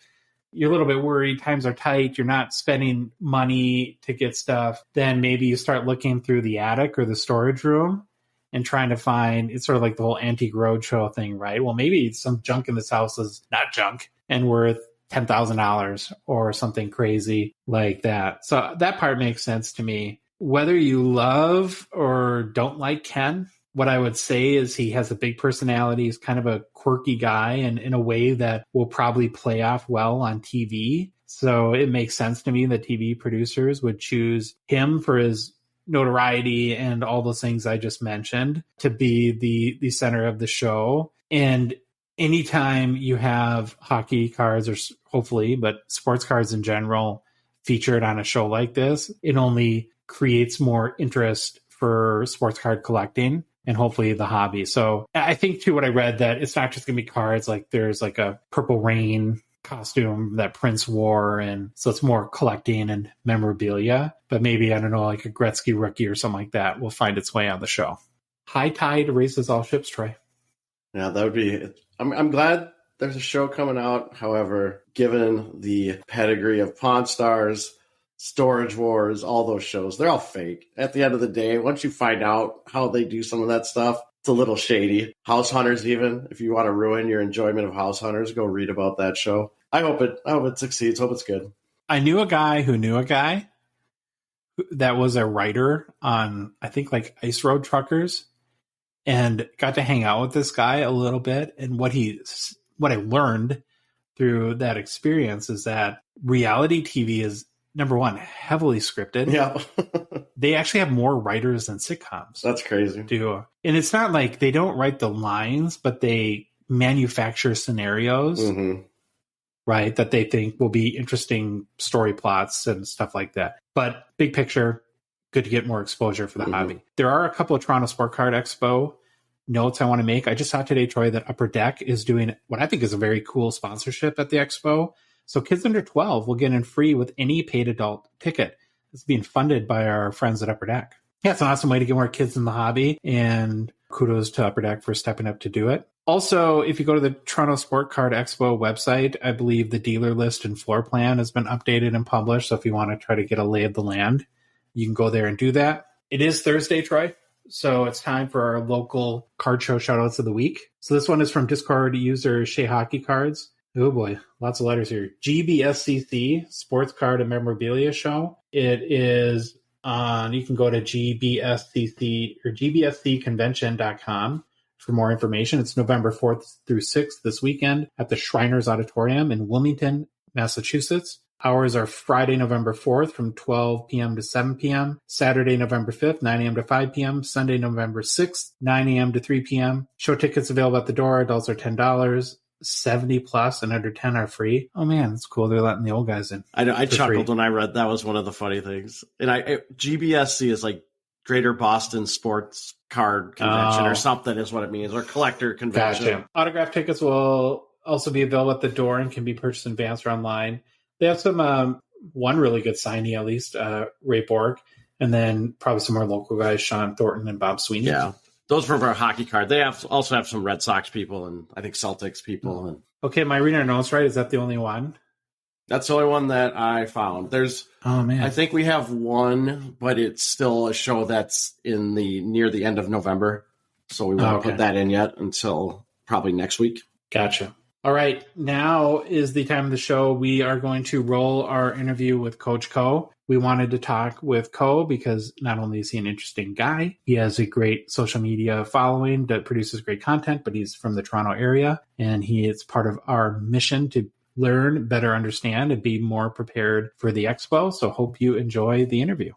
you're a little bit worried, times are tight, you're not spending money to get stuff, then maybe you start looking through the attic or the storage room and trying to find, it's sort of like the whole antique roadshow thing, right? Well, maybe some junk in this house is not junk and worth $10,000 or something crazy like that. So that part makes sense to me. Whether you love or don't like Ken, what I would say is he has a big personality. He's kind of a quirky guy and in a way that will probably play off well on TV. So it makes sense to me that TV producers would choose him for his notoriety and all those things I just mentioned to be the center of the show. And anytime you have hockey cards, or hopefully, but sports cards in general, featured on a show like this, it only creates more interest for sports card collecting and hopefully the hobby. So I think too, what I read, that it's not just going to be cards, like there's like a Purple Rain costume that Prince wore, and so it's more collecting and memorabilia. But maybe, I don't know, like a Gretzky rookie or something like that will find its way on the show. High tide raises all ships, Troy. Yeah, that would be... I'm glad there's a show coming out. However, given the pedigree of Pawn Stars, Storage Wars, all those shows, they're all fake. At the end of the day, once you find out how they do some of that stuff, it's a little shady. House Hunters, even, if you want to ruin your enjoyment of House Hunters, go read about that show. I hope it succeeds. Hope it's good. I knew a guy who knew a guy that was a writer on, I think, like Ice Road Truckers, and got to hang out with this guy a little bit. And what I learned through that experience is that reality TV is, number one, heavily scripted. Yeah. They actually have more writers than sitcoms. That's crazy. And it's not like they don't write the lines, but they manufacture scenarios, right, that they think will be interesting story plots and stuff like that. But big picture, good to get more exposure for the hobby. There are a couple of Toronto Sport Card Expo notes I want to make. I just saw today, Troy, that Upper Deck is doing what I think is a very cool sponsorship at the expo. So kids under 12 will get in free with any paid adult ticket. It's being funded by our friends at Upper Deck. Yeah, it's an awesome way to get more kids in the hobby, and kudos to Upper Deck for stepping up to do it. Also, if you go to the Toronto Sport Card Expo website, I believe the dealer list and floor plan has been updated and published. So if you want to try to get a lay of the land, you can go there and do that. It is Thursday, Troy, so it's time for our local card show shoutouts of the week. So this one is from Discord user Shea Hockey Cards. Oh boy, lots of letters here. GBSCC, Sports Card and Memorabilia Show. It is on, you can go to GBSCC or GBSCconvention.com for more information. It's November 4th through 6th this weekend at the Shriners Auditorium in Wilmington, Massachusetts. Hours are Friday, November 4th from 12 p.m. to 7 p.m., Saturday, November 5th, 9 a.m. to 5 p.m., Sunday, November 6th, 9 a.m. to 3 p.m. Show tickets available at the door. Adults are $10. 70 plus and under 10 are free. Oh man, that's cool. They're letting the old guys in. I chuckled when I read that. Was one of the funny things. And GBSC is like Greater Boston Sports Card Convention or something is what it means, or collector convention. Gotcha. Autograph tickets will also be available at the door and can be purchased in advance or online. They have some one really good signee, at least, Ray Borg, and then probably some more local guys, Sean Thornton and Bob Sweeney. Yeah. Those from our hockey card. They also have some Red Sox people and I think Celtics people. And okay, my reading notes right. Is that the only one? That's the only one that I found. There's, I think we have one, but it's still a show that's near the end of November. So we won't put that in yet until probably next week. Gotcha. All right, now is the time of the show. We are going to roll our interview with Coach Co. We wanted to talk with Co because not only is he an interesting guy, he has a great social media following that produces great content, but he's from the Toronto area, and it's part of our mission to learn, better understand, and be more prepared for the expo. So hope you enjoy the interview.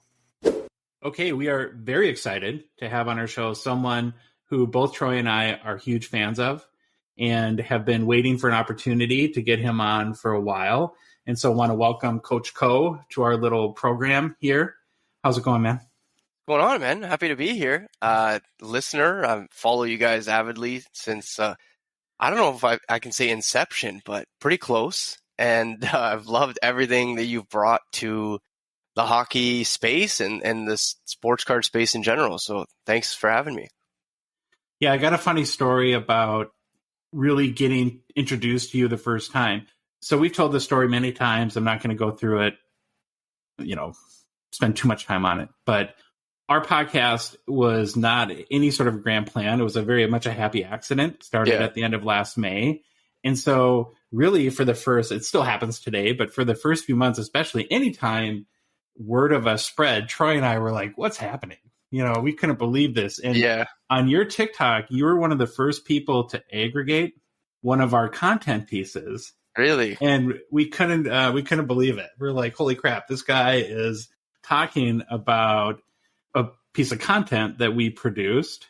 Okay, we are very excited to have on our show someone who both Troy and I are huge fans of and have been waiting for an opportunity to get him on for a while. And so I want to welcome Coach Co to our little program here. How's it going, man? What's going on, man? Happy to be here. Listener, I follow you guys avidly since, I don't know if I can say inception, but pretty close. And I've loved everything that you've brought to the hockey space and the sports card space in general. So thanks for having me. Yeah, I got a funny story about really getting introduced to you the first time. So we've told this story many times. I'm not going to go through it, spend too much time on it. But our podcast was not any sort of grand plan. It was very much a happy accident. Started at the end of last May. And so really it still happens today, but for the first few months, especially anytime word of us spread, Troy and I were like, what's happening? We couldn't believe this. And on your TikTok, you were one of the first people to aggregate one of our content pieces. Really? And we couldn't believe it. We're like, holy crap, this guy is talking about a piece of content that we produced.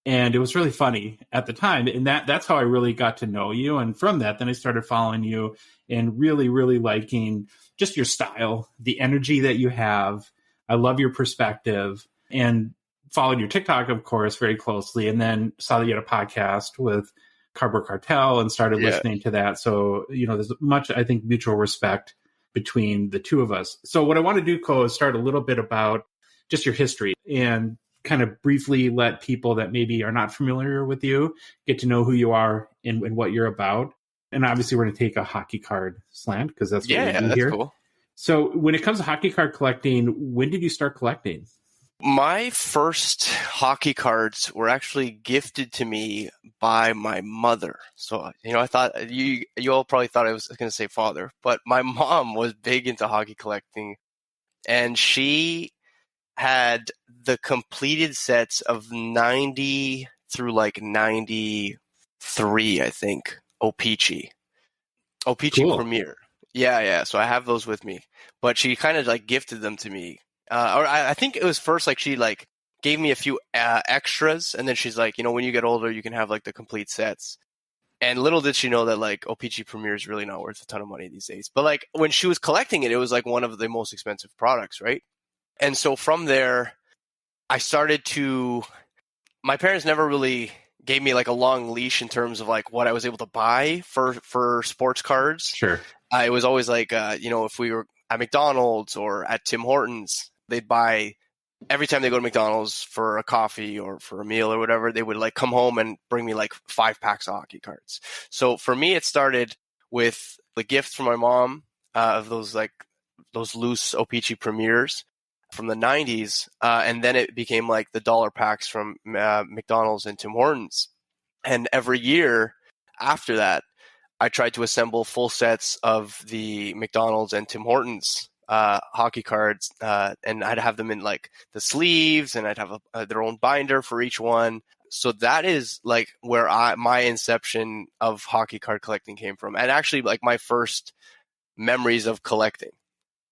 And it was really funny at the time. And that's how I really got to know you. And from that, then I started following you and really, really liking just your style, the energy that you have. I love your perspective, and followed your TikTok, of course, very closely. And then saw that you had a podcast with Cardboard Cartel and started listening to that. So, there's much, I think, mutual respect between the two of us. So what I want to do, Co, is start a little bit about just your history and kind of briefly let people that maybe are not familiar with you get to know who you are and what you're about. And obviously we're going to take a hockey card slant because that's what we do that's here. Cool. So when it comes to hockey card collecting, when did you start collecting? My first hockey cards were actually gifted to me by my mother. So, I thought you all probably thought I was going to say father, but my mom was big into hockey collecting, and she had the completed sets of 90 through like 93, I think, O-Pee-Chee Cool. Premier. Yeah. So I have those with me, but she kind of like gifted them to me. Or I think it was first like she like gave me a few extras, and then she's like, when you get older, you can have like the complete sets. And little did she know that like O-Pee-Chee Premier is really not worth a ton of money these days. But like when she was collecting it, it was like one of the most expensive products, right? And so from there, I started to. My parents never really gave me like a long leash in terms of like what I was able to buy for sports cards. Sure. It was always like if we were at McDonald's or at Tim Hortons, they'd buy every time they go to McDonald's for a coffee or for a meal or whatever, they would like come home and bring me like 5 packs of hockey cards. So for me, it started with the gift from my mom of those loose O-Pee-Chee Premiers from the 90s. And then it became like the dollar packs from McDonald's and Tim Hortons. And every year after that, I tried to assemble full sets of the McDonald's and Tim Hortons hockey cards, and I'd have them in like the sleeves, and I'd have their own binder for each one. So that is like where my inception of hockey card collecting came from, and actually like my first memories of collecting.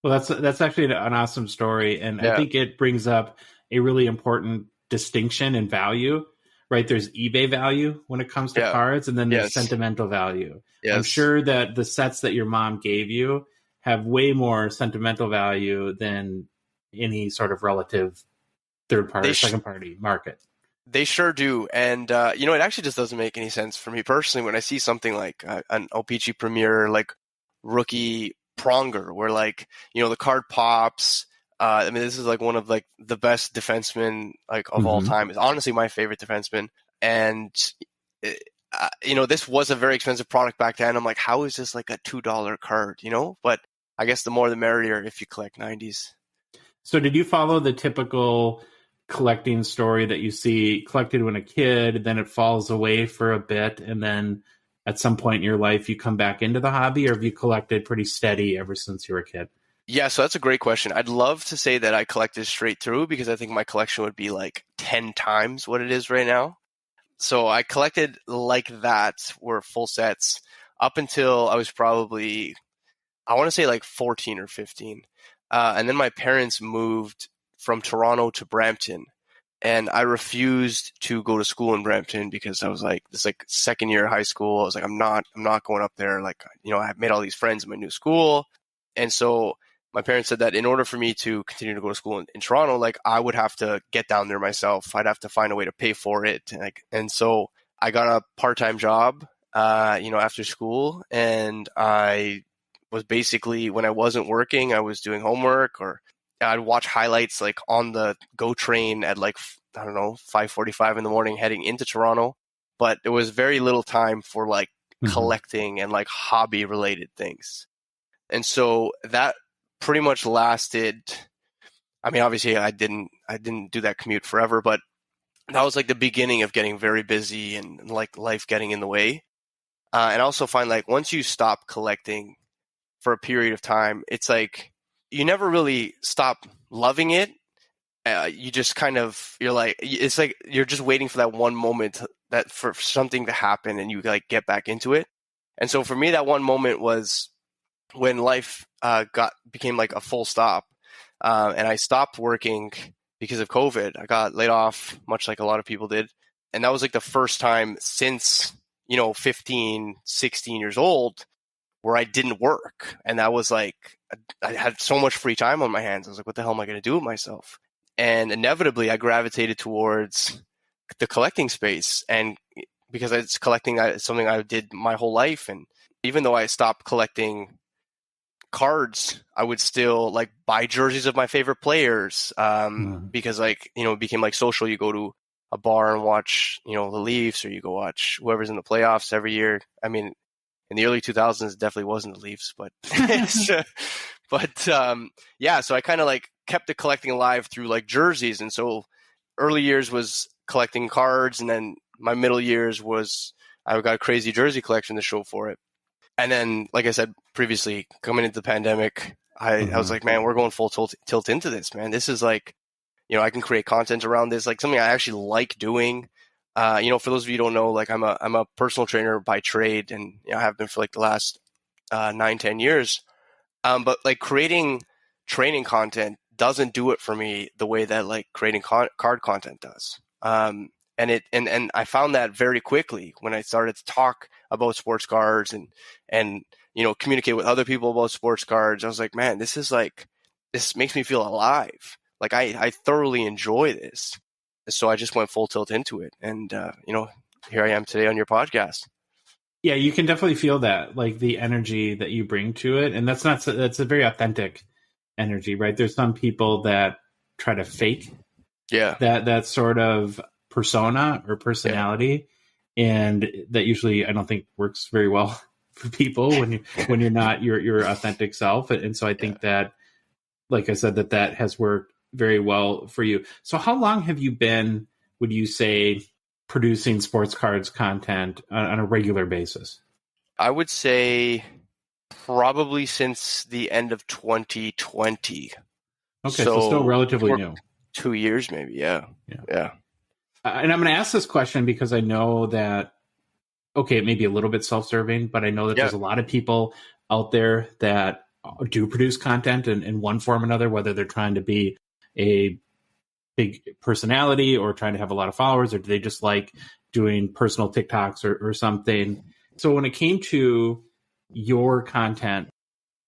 Well, that's actually an awesome story, and I think it brings up a really important distinction and value. Right, there's eBay value when it comes to cards, and then there's sentimental value. Yes. I'm sure that the sets that your mom gave you have way more sentimental value than any sort of relative third party, second party market. They sure do. And, it actually just doesn't make any sense for me personally when I see something like an O-Pee-Chee Premier, like rookie Pronger, where like, the card pops. This is like one of like the best defensemen like of all time. It's honestly my favorite defenseman. And, this was a very expensive product back then. I'm like, how is this like a $2 card, But I guess the more the merrier if you collect 90s. So did you follow the typical collecting story that you see collected when a kid, then it falls away for a bit, and then at some point in your life you come back into the hobby, or have you collected pretty steady ever since you were a kid? Yeah, so that's a great question. I'd love to say that I collected straight through because I think my collection would be like 10 times what it is right now. So I collected like that, were full sets, up until I was probably, I want to say like 14 or 15. And then my parents moved from Toronto to Brampton. And I refused to go to school in Brampton because I was like, this like second year of high school. I was like, I'm not going up there. Like, you know, I made all these friends in my new school. And so my parents said that in order for me to continue to go to school in Toronto, like I would have to get down there myself. I'd have to find a way to pay for it. And so I got a part-time job, you know, after school. And I was basically, when I wasn't working, I was doing homework, or I'd watch highlights like on the GO train at like, I don't know, 5:45 in the morning heading into Toronto. But there was very little time for like collecting and like hobby related things. And so that pretty much lasted. I mean, obviously I didn't do that commute forever, but that was like the beginning of getting very busy and like life getting in the way. And I also find like once you stop collecting for a period of time, it's like you never really stop loving it. You just kind of, you're like, it's like you're just waiting for that one moment that for something to happen and you like get back into it. And so for me, that one moment was when life became like a full stop, and I stopped working because of COVID. I got laid off, much like a lot of people did. And that was like the first time since, you know, 15, 16 years old where I didn't work. And that was like, I had so much free time on my hands. I was like, what the hell am I going to do with myself? And inevitably I gravitated towards the collecting space. And because it's collecting, it's something I did my whole life. And even though I stopped collecting cards, I would still like buy jerseys of my favorite players, because like, you know, it became like social. You go to a bar and watch, you know, the Leafs, or you go watch whoever's in the playoffs every year. I mean, in the early 2000s, it definitely wasn't the Leafs, but yeah. So I kind of like kept the collecting alive through like jerseys. And so early years was collecting cards, and then my middle years was I got a crazy jersey collection to show for it. And then, like I said previously, coming into the pandemic, I was like, man, we're going full tilt into this, man. This is like, you know, I can create content around this, like something I actually like doing. You know, for those of you who don't know, like I'm a personal trainer by trade, and you know, I have been for like the last 9-10 years. But like creating training content doesn't do it for me the way that like creating card content does. And I found that very quickly when I started to talk about sports cards and you know, communicate with other people about sports cards. I was like, man, this makes me feel alive. Like I thoroughly enjoy this. So I just went full tilt into it. And, you know, here I am today on your podcast. Yeah, you can definitely feel that, like the energy that you bring to it. And that's a very authentic energy, right? There's some people that try to fake that sort of persona or personality. Yeah. And that usually I don't think works very well for people when you're not your authentic self. And so I think that, like I said, that has worked very well for you. So how long have you been, would you say, producing sports cards content on a regular basis? I would say probably since the end of 2020. Okay, so still relatively new. 2 years maybe, yeah. And I'm going to ask this question because I know that, okay, it may be a little bit self-serving, but I know that there's a lot of people out there that do produce content in one form or another, whether they're trying to be a big personality or trying to have a lot of followers, or do they just like doing personal TikToks or something. So when it came to your content,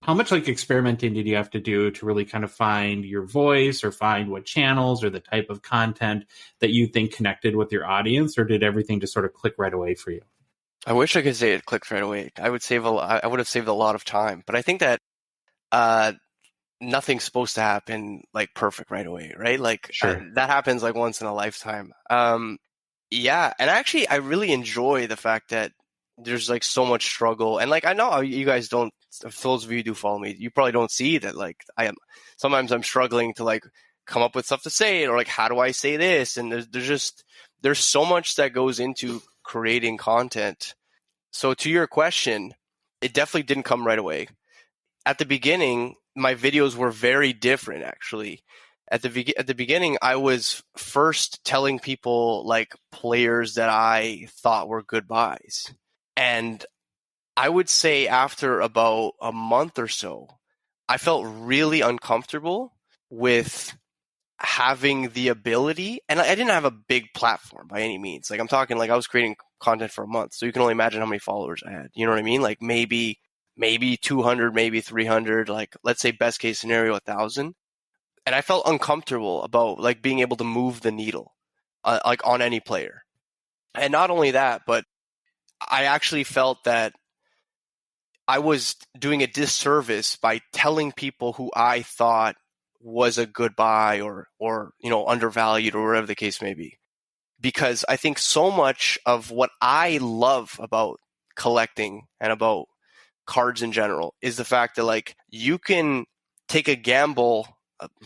how much like experimenting did you have to do to really kind of find your voice or find what channels or the type of content that you think connected with your audience, or did everything just sort of click right away for you? I wish I could say it clicked right away. I would have saved a lot of time, but I think that nothing's supposed to happen like perfect right away, right? Like that happens like once in a lifetime. Yeah. And actually, I really enjoy the fact that there's like so much struggle. And like, I know you guys don't, for those of you who do follow me, you probably don't see that. Like sometimes I'm struggling to like come up with stuff to say, or like, how do I say this? And there's so much that goes into creating content. So to your question, it definitely didn't come right away. At the beginning, my videos were very different, actually. At the beginning, I was first telling people like players that I thought were good buys. And I would say after about a month or so, I felt really uncomfortable with having the ability, and I didn't have a big platform by any means. Like I'm talking like I was creating content for a month. So you can only imagine how many followers I had. You know what I mean? Like maybe 200, maybe 300, like let's say best case scenario, 1,000. And I felt uncomfortable about like being able to move the needle like on any player. And not only that, but I actually felt that I was doing a disservice by telling people who I thought was a good buy or undervalued or whatever the case may be. Because I think so much of what I love about collecting and about cards in general is the fact that like you can take a gamble,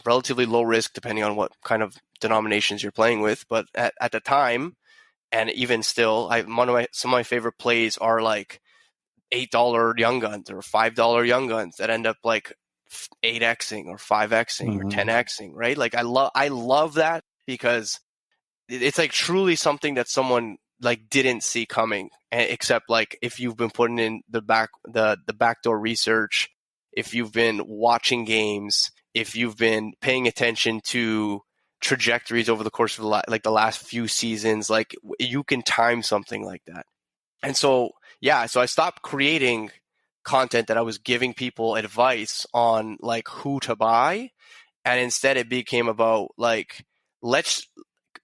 relatively low risk depending on what kind of denominations you're playing with. But at the time, and even still, some of my favorite plays are like $8 Young Guns or $5 Young Guns that end up like 8xing or 5xing or 10xing, right? Like I love that because it's like truly something that someone like didn't see coming, except like if you've been putting in the backdoor research, if you've been watching games, if you've been paying attention to trajectories over the course of the last few seasons, like you can time something like that. And so I stopped creating content that I was giving people advice on like who to buy, and instead it became about like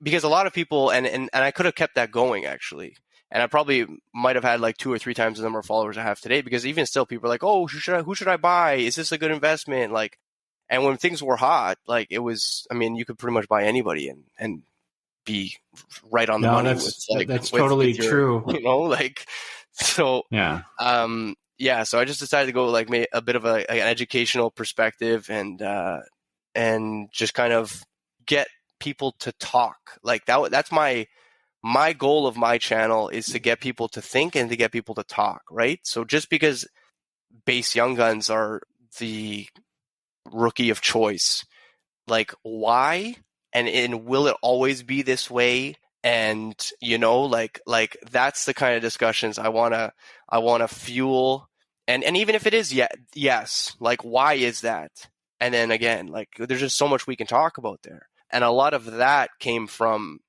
because a lot of people and I could have kept that going actually, and I probably might have had like 2 or 3 times the number of followers I have today, because even still people are like, oh, who should I buy? Is this a good investment? Like, and when things were hot, like it was, I mean, you could pretty much buy anybody and be right on the money. That's totally true. You know, like, so yeah. So I just decided to go like a bit of an educational perspective and just kind of get people to talk. Like that's my goal of my channel, is to get people to think and to get people to talk, right? So just because base Young Guns are the rookie of choice, like why? And will it always be this way? And like that's the kind of discussions I wanna fuel. And even if it is yes, like why is that? And then again, like there's just so much we can talk about there. And a lot of that came from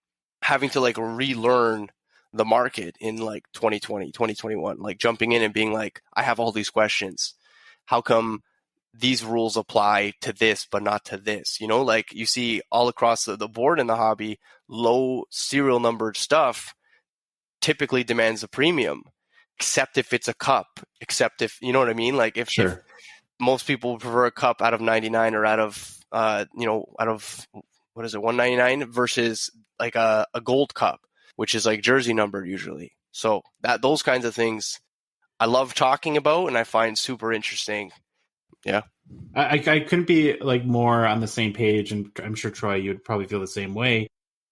having to like relearn the market in like 2020, 2021, like jumping in and being like, I have all these questions. How come these rules apply to this, but not to this? Like you see all across the board in the hobby, low serial numbered stuff typically demands a premium, except if it's a cup, except if, you know what I mean? Like if most people prefer a cup out of 99 or out of what is it, 199 versus like a gold cup, which is like jersey numbered usually. So those kinds of things I love talking about and I find super interesting. Yeah. I couldn't be like more on the same page, and I'm sure Troy, you'd probably feel the same way.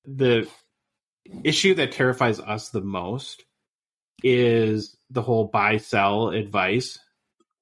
The issue that terrifies us the most is the whole buy sell advice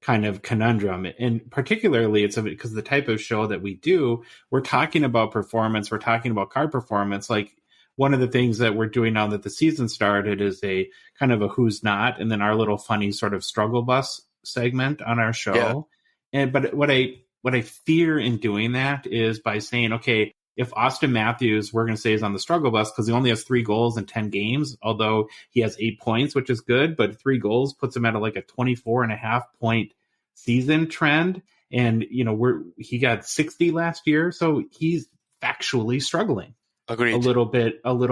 kind of conundrum, and particularly it's because the type of show that we do, we're talking about performance, we're talking about card performance. Like one of the things that we're doing now that the season started is a kind of a who's not, and then our little funny sort of struggle bus segment on our show. Yeah. But what I fear in doing that is by saying, okay, if Auston Matthews, we're going to say, is on the struggle bus because he only has 3 goals in 10 games, although he has 8 points, which is good, but 3 goals puts him at like a 24.5 point season trend. And, he got 60 last year. So he's factually struggling. Agreed. a little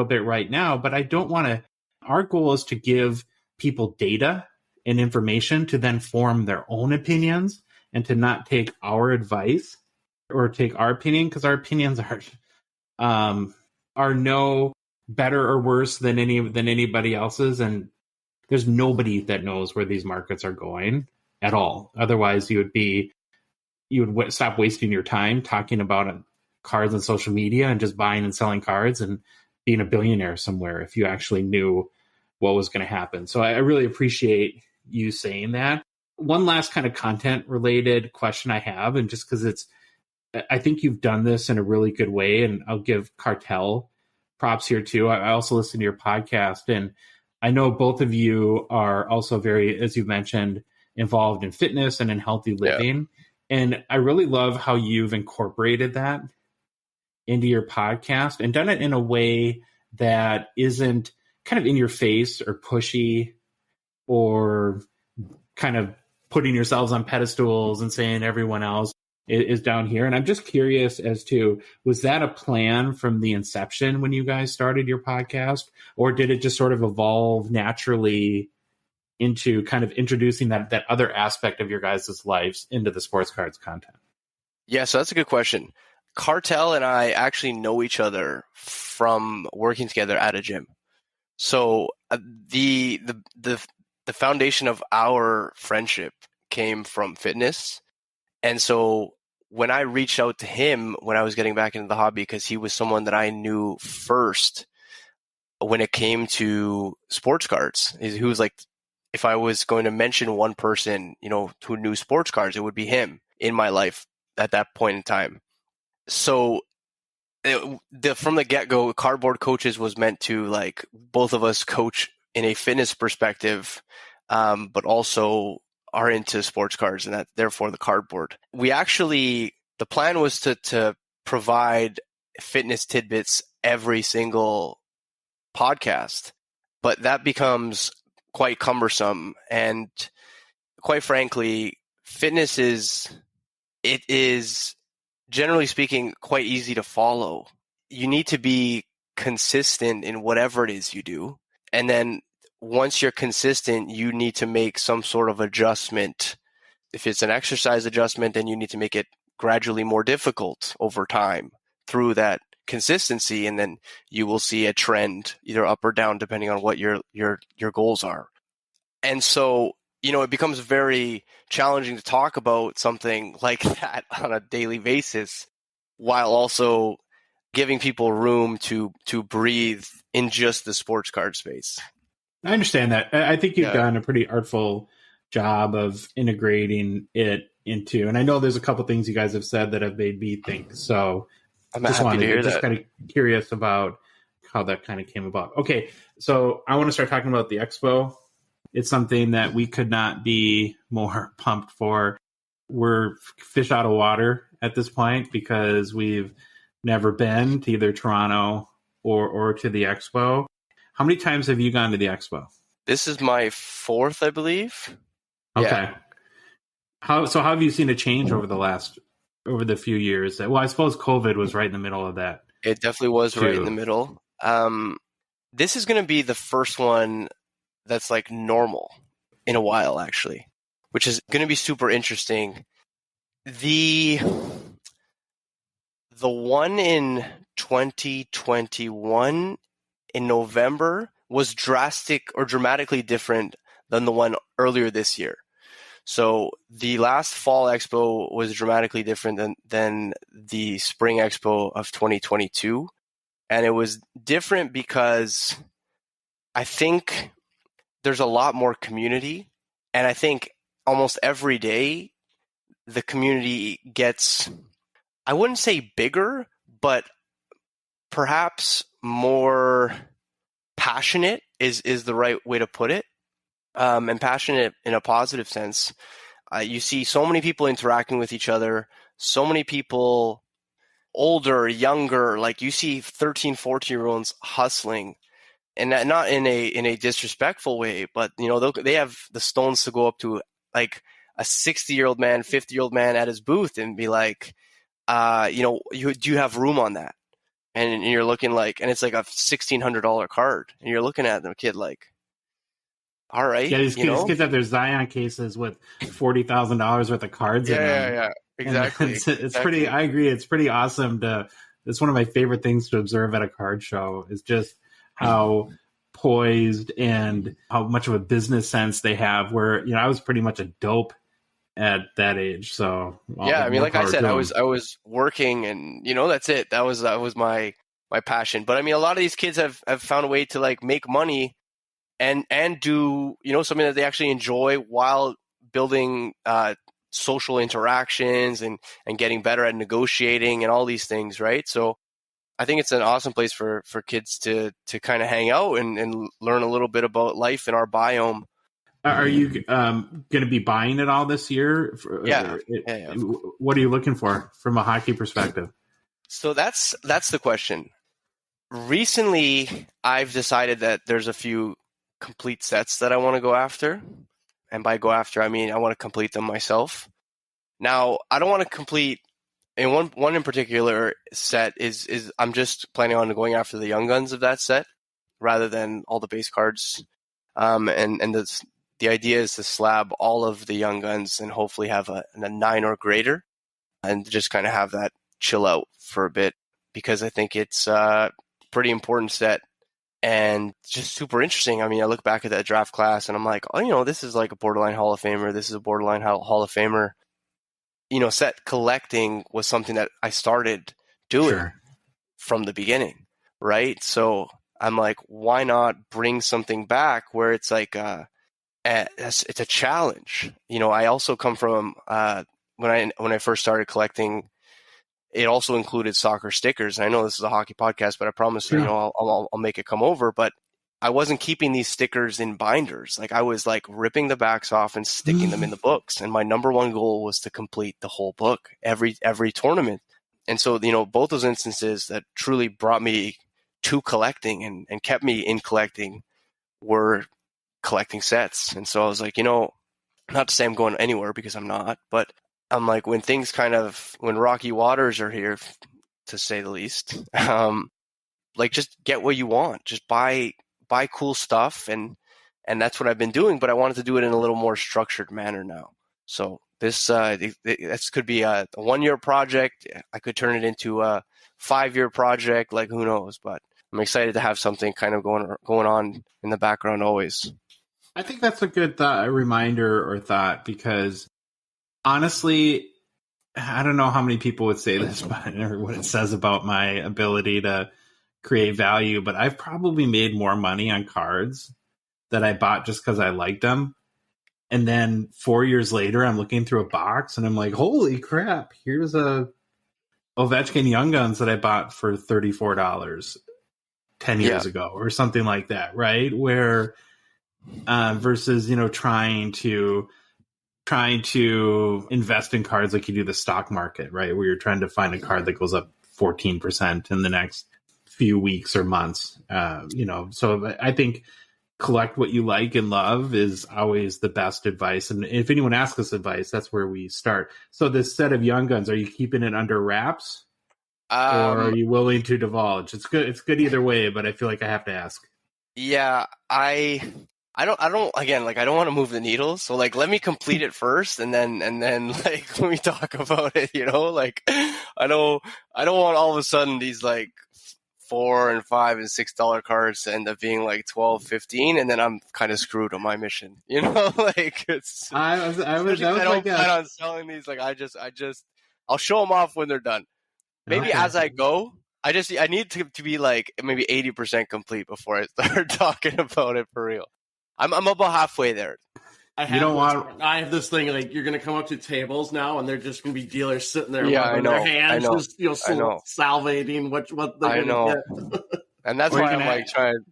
bit right now, but I don't want to, our goal is to give people data and information to then form their own opinions and to not take our advice or take our opinion, because our opinions are no better or worse than anybody else's, and there's nobody that knows where these markets are going at all. Otherwise, you would stop wasting your time talking about cards on social media and just buying and selling cards and being a billionaire somewhere if you actually knew what was going to happen. So I really appreciate you saying that. One last kind of content related question I have, and just because I think you've done this in a really good way, and I'll give Cartel props here too. I also listen to your podcast, and I know both of you are also very, as you mentioned, involved in fitness and in healthy living. Yeah. And I really love how you've incorporated that into your podcast and done it in a way that isn't kind of in your face or pushy or kind of putting yourselves on pedestals and saying everyone else is down here. And I'm just curious as to, was that a plan from the inception when you guys started your podcast, or did it just sort of evolve naturally into kind of introducing that other aspect of your guys' lives into the sports cards content? Yeah, so that's a good question. Cartel and I actually know each other from working together at a gym. So the foundation of our friendship came from fitness. And so when I reached out to him when I was getting back into the hobby, because he was someone that I knew first when it came to sports cards, he was like, if I was going to mention one person, who knew sports cards, it would be him in my life at that point in time. So from the get-go, Cardboard Coaches was meant to, like, both of us coach in a fitness perspective, but also are into sports cards, and that therefore the cardboard. The plan was to provide fitness tidbits every single podcast, but that becomes quite cumbersome. And quite frankly, fitness is generally speaking quite easy to follow. You need to be consistent in whatever it is you do. And then once you're consistent, you need to make some sort of adjustment. If it's an exercise adjustment, then you need to make it gradually more difficult over time through that consistency. And then you will see a trend either up or down, depending on what your goals are. And so, it becomes very challenging to talk about something like that on a daily basis, while also giving people room to breathe in just the sports card space. I understand that. I think you've done a pretty artful job of integrating it into, and I know there's a couple things you guys have said that have made me think. So I'm happy to hear that. Just kind of curious about how that kind of came about. Okay, so I want to start talking about the expo. It's something that we could not be more pumped for. We're fish out of water at this point because we've never been to either Toronto or to the expo. How many times have you gone to the expo? This is my fourth, I believe. Okay. Yeah. How have you seen a change over the few years? Well, I suppose COVID was right in the middle of that. It definitely was right in the middle. This is going to be the first one that's like normal in a while, actually, which is going to be super interesting. The one in 2021 in November was dramatically different than the one earlier this year. So the last fall expo was dramatically different than the spring expo of 2022. And it was different because I think there's a lot more community. And I think almost every day the community gets, I wouldn't say bigger, but perhaps more passionate is the right way to put it. And passionate in a positive sense. You see so many people interacting with each other, so many people older, younger, like you see 13, 14-year-olds hustling, and not in a disrespectful way, but they have the stones to go up to like a 60-year-old man, 50-year-old man at his booth and be like, do you have room on that? And you're looking like, and it's like a $1,600 card, and you're looking at the kid like, all right. Yeah, these kids have their Zion cases with $40,000 worth of cards in them. Yeah, exactly. It's pretty, I agree. It's pretty awesome it's one of my favorite things to observe at a card show is just how poised and how much of a business sense they have where, I was pretty much a dope at that age. So yeah, I mean, like I said, I was working and that's it. That was my passion. But I mean, a lot of these kids have found a way to like make money and do something that they actually enjoy while building social interactions and getting better at negotiating and all these things, right? So I think it's an awesome place for kids to kind of hang out and learn a little bit about life in our biome. Are you going to be buying it all this year? Yeah. What are you looking for from a hockey perspective? So that's the question. Recently, I've decided that there's a few complete sets that I want to go after. And by go after, I mean I want to complete them myself. Now, I don't want to complete, and one in particular set is I'm just planning on going after the young guns of that set rather than all the base cards. And the idea is to slab all of the young guns and hopefully have a 9 or greater and just kind of have that chill out for a bit, because I think it's a pretty important set and just super interesting. I mean, I look back at that draft class and I'm like, oh, this is like a borderline Hall of Famer. This is a borderline Hall of Famer. Set collecting was something that I started doing from the beginning, right? So I'm like, why not bring something back where it's like it's a challenge? I also come from when I first started collecting, it also included soccer stickers. And I know this is a hockey podcast, but I promise I'll make it come over. But I wasn't keeping these stickers in binders. Like I was like ripping the backs off and sticking them in the books. And my number one goal was to complete the whole book every tournament. And so, both those instances that truly brought me to collecting and kept me in collecting were collecting sets. And so I was like, not to say I'm going anywhere, because I'm not, but I'm like, when rocky waters are here, to say the least, like just get what you want, just buy cool stuff. And that's what I've been doing, but I wanted to do it in a little more structured manner now. So this could be a 1-year project. I could turn it into a 5-year project, like who knows, but I'm excited to have something kind of going on in the background always. I think that's a good reminder or thought, because honestly, I don't know how many people would say this, or what it says about my ability to create value, but I've probably made more money on cards that I bought just because I liked them. And then 4 years later, I'm looking through a box and I'm like, holy crap, here's a Ovechkin Young Guns that I bought for $34 10 years ago or something like that, right? Where versus, trying to invest in cards like you do the stock market, right? Where you're trying to find a card that goes up 14% in the next few weeks or months. So I think collect what you like and love is always the best advice. And if anyone asks us advice, that's where we start. So this set of Young Guns, are you keeping it under wraps? Or are you willing to divulge? It's good either way, but I feel like I have to ask. Yeah, I don't again, like I don't want to move the needle. So like let me complete it first and then like let me talk about it, like I don't want all of a sudden these like $4 and $5 and $6 cards to end up being like 12, 15, and then I'm kind of screwed on my mission. Like it's I don't plan on selling these. Like I'll show them off when they're done. Maybe as I go, I need to be like maybe 80% complete before I start talking about it for real. I'm about halfway there. I have this thing like you're gonna come up to tables now, and they're just gonna be dealers sitting there with their hands, just salivating what they're gonna get. And that's why I'm like trying.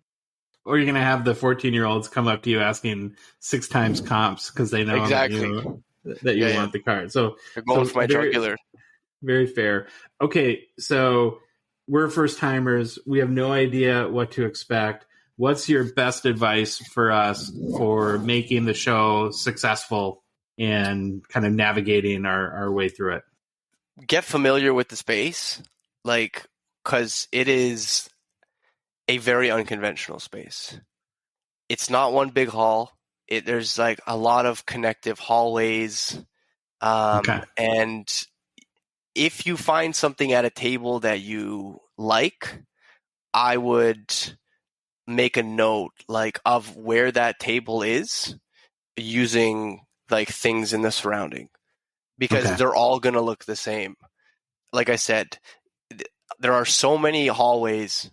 Or you're gonna have the 14-year-olds come up to you asking 6 times comps because they know that you want the card. So they're going for my jugular. Very fair. Okay, so we're first timers. We have no idea what to expect. What's your best advice for us for making the show successful and kind of navigating our way through it? Get familiar with the space, because it is a very unconventional space. It's not one big hall. There's like a lot of connective hallways. And if you find something at a table that you like, I would make a note of where that table is using like things in the surrounding, because they're all going to look the same. Like I said, there are so many hallways,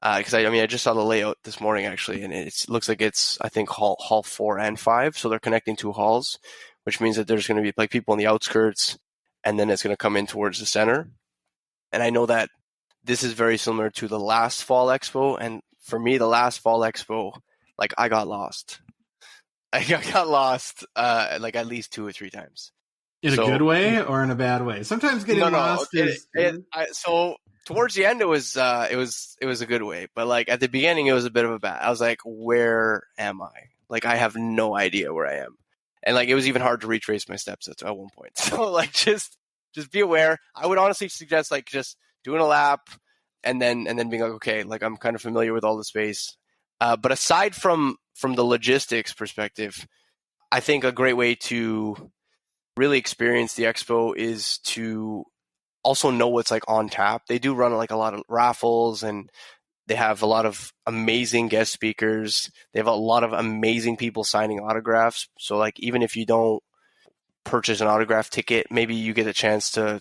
because I just saw the layout this morning actually, and it looks like it's, I think, hall 4 and 5. So they're connecting 2 halls, which means that there's going to be like people on the outskirts, and then it's going to come in towards the center. And I know that this is very similar to the last fall expo. And for me, the last fall expo, like I got lost. I got lost like at least 2 or 3 times. In a good way or in a bad way? Sometimes getting lost is. So towards the end, it was a good way, but like at the beginning, it was a bit of a bad. I was like, where am I? Like, I have no idea where I am, and like it was even hard to retrace my steps at one point. So like, just be aware. I would honestly suggest like just doing a lap, and then being like, okay, like I'm kind of familiar with all the space. But aside from the logistics perspective, I think a great way to really experience the expo is to also know what's like on tap. They do run like a lot of raffles, and they have a lot of amazing guest speakers. They have a lot of amazing people signing autographs. So like, even if you don't purchase an autograph ticket, maybe you get a chance to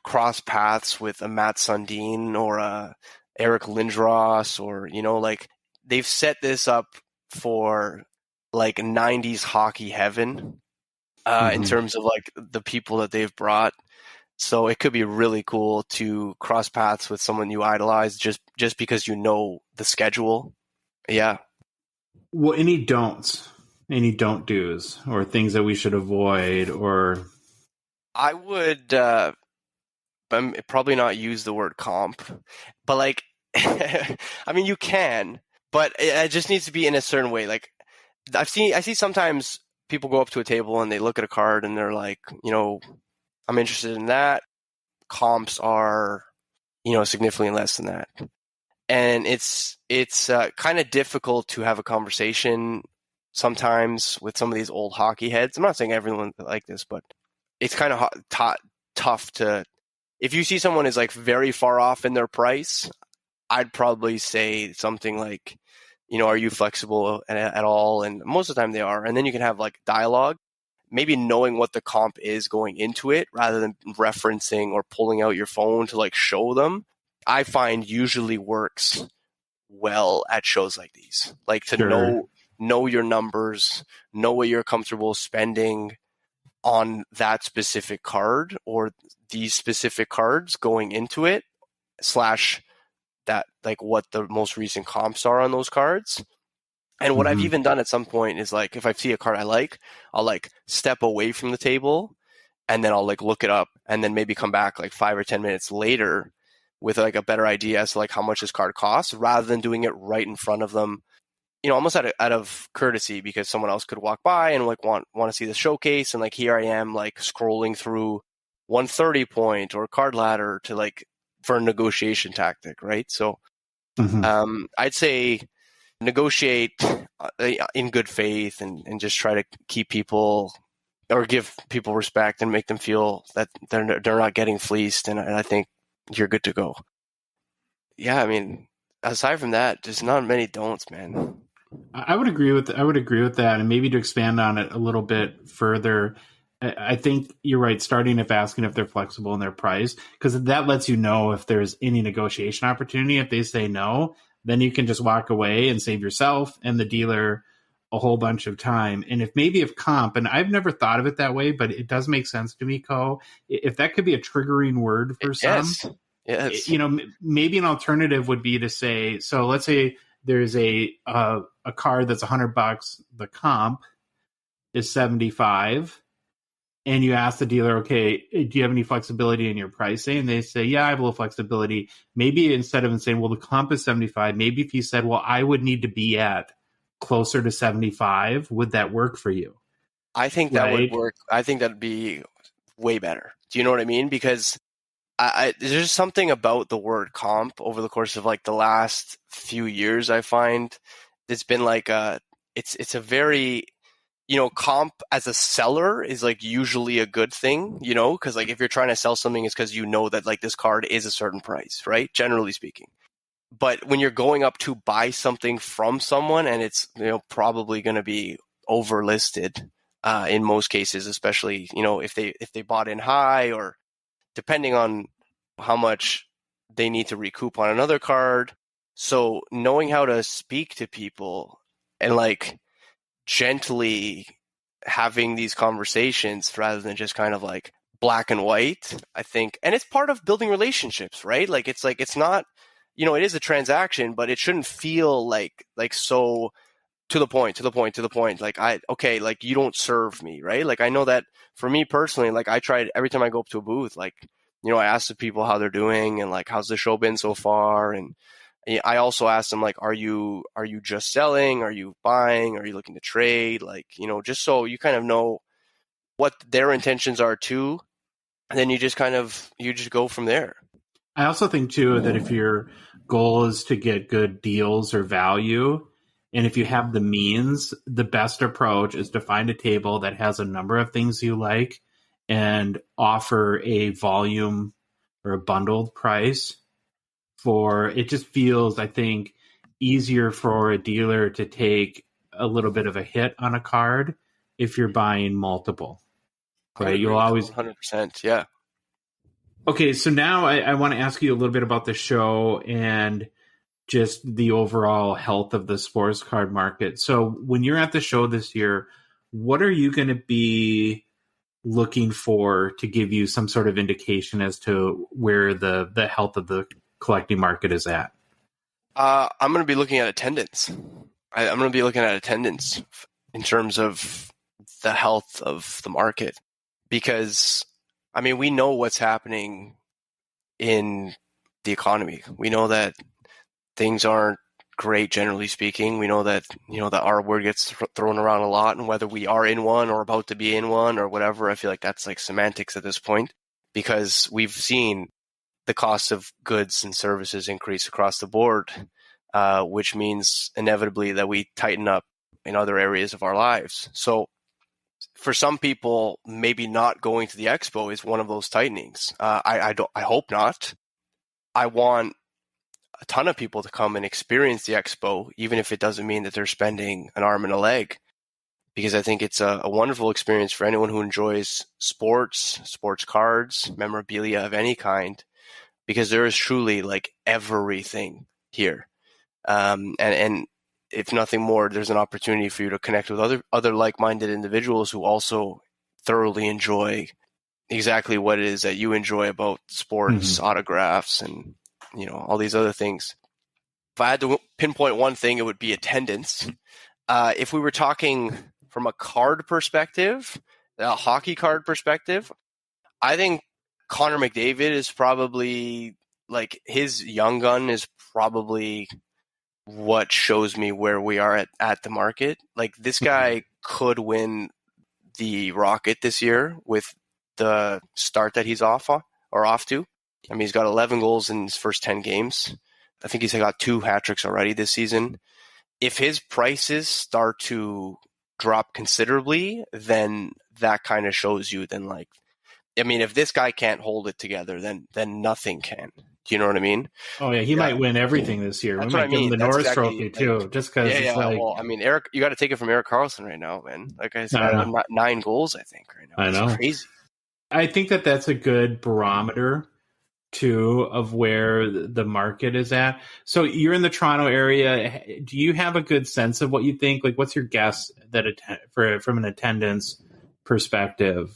cross paths with a Matt Sundin or a Eric Lindros, or, you know, like they've set this up for like 90s hockey heaven. In terms of like the people that they've brought. So it could be really cool to cross paths with someone you idolize just because you know the schedule. Yeah. Well, any don't do's or things that we should avoid, or I would probably not use the word comp, but like, I mean, you can, but it just needs to be in a certain way. Like I see sometimes people go up to a table and they look at a card and they're like, you know, I'm interested in that. Comps are, you know, significantly less than that. And it's kind of difficult to have a conversation sometimes with some of these old hockey heads. I'm not saying everyone like this, but it's kind of tough to, if you see someone is like very far off in their price, I'd probably say something like, you know, are you flexible at all? And most of the time they are. And then you can have like dialogue, maybe knowing what the comp is going into it rather than referencing or pulling out your phone to like show them. I find usually works well at shows like these, like to know your numbers, know what you're comfortable spending on that specific card or these specific cards going into it, / that like what the most recent comps are on those cards. And what I've even done at some point is like, if I see a card I like, I'll like step away from the table and then I'll like look it up and then maybe come back like 5 or 10 minutes later with like a better idea as to like how much this card costs, rather than doing it right in front of them, you know, almost out of courtesy, because someone else could walk by and like want to see the showcase. And like, here I am like scrolling through 130 point or card ladder to like, for a negotiation tactic, right? So I'd say negotiate in good faith and just try to keep people or give people respect and make them feel that they're not getting fleeced. And I think you're good to go. Yeah, I mean, aside from that, there's not many don'ts, man. I would agree with that, and maybe to expand on it a little bit further. I think you're right, starting if asking if they're flexible in their price, because that lets you know if there's any negotiation opportunity. If they say no, then you can just walk away and save yourself and the dealer a whole bunch of time. And if comp, and I've never thought of it that way, but it does make sense to me, Ko, if that could be a triggering word for some, yes. You know, maybe an alternative would be to say, so let's say there's a card that's $100, the comp is 75. And you ask the dealer, okay, do you have any flexibility in your pricing? And they say, yeah, I have a little flexibility. Maybe instead of saying, well, the comp is 75, maybe if you said, well, I would need to be at closer to 75, would that work for you? I think that would work. I think that'd be way better. Do you know what I mean? Because there's something about the word comp over the course of like the last few years, I find it's been like it's a very, you know, comp as a seller is like usually a good thing, you know, because like if you're trying to sell something, it's because you know that like this card is a certain price, right? Generally speaking. But when you're going up to buy something from someone and it's, you know, probably going to be overlisted in most cases, especially, you know, if they bought in high, or depending on how much they need to recoup on another card. So knowing how to speak to people and like gently having these conversations rather than just kind of like black and white, I think. And it's part of building relationships, right? Like it's not, you know, it is a transaction, but it shouldn't feel like so To the point. Like like you don't serve me, right? Like I know that for me personally, like I tried every time I go up to a booth, like, I ask the people how they're doing and like, how's the show been so far? And I also ask them like, are you just selling? Are you buying? Are you looking to trade? Like, just so you kind of know what their intentions are too. And then you just go from there. I also think too that if your goal is to get good deals or value, and if you have the means, the best approach is to find a table that has a number of things you like and offer a volume or a bundled price for it. Just feels, I think, easier for a dealer to take a little bit of a hit on a card if you're buying multiple, right? You'll always 100%. Yeah. Okay, so now I want to ask you a little bit about the show and just the overall health of the sports card market. So when you're at the show this year, what are you going to be looking for to give you some sort of indication as to where the health of the collecting market is at? I'm going to be looking at attendance. I'm going to be looking at attendance in terms of the health of the market, because I mean, we know what's happening in the economy. We know that things aren't great, generally speaking. We know that, that our word gets thrown around a lot, and whether we are in one or about to be in one or whatever, I feel like that's like semantics at this point, because we've seen the cost of goods and services increase across the board, which means inevitably that we tighten up in other areas of our lives. So for some people, maybe not going to the expo is one of those tightenings. I hope not. I want a ton of people to come and experience the expo, even if it doesn't mean that they're spending an arm and a leg, because I think it's a wonderful experience for anyone who enjoys sports cards, memorabilia of any kind, because there is truly like everything here. And if nothing more, there's an opportunity for you to connect with other like-minded individuals who also thoroughly enjoy exactly what it is that you enjoy about sports, autographs, and all these other things. If I had to pinpoint one thing, it would be attendance. If we were talking from a card perspective, a hockey card perspective, I think Connor McDavid is probably, like, his young gun is probably what shows me where we are at the market. Like, this guy could win the Rocket this year with the start that he's off to. I mean, he's got 11 goals in his first 10 games. I think he's got 2 hat-tricks already this season. If his prices start to drop considerably, then that kind of shows you then, like, I mean, if this guy can't hold it together, then nothing can. Do you know what I mean? Oh yeah, he might win everything this year. That's we might what I mean. give him the That's Norris exactly, Trophy too, just because. Yeah. Like, well, I mean, Eric, you got to take it from Erik Karlsson right now, man. Like I said, 9 goals, I think, right now. It's crazy. I think that's a good barometer too of where the market is at. So you're in the Toronto area. Do you have a good sense of what you think? Like, what's your guess that from an attendance perspective?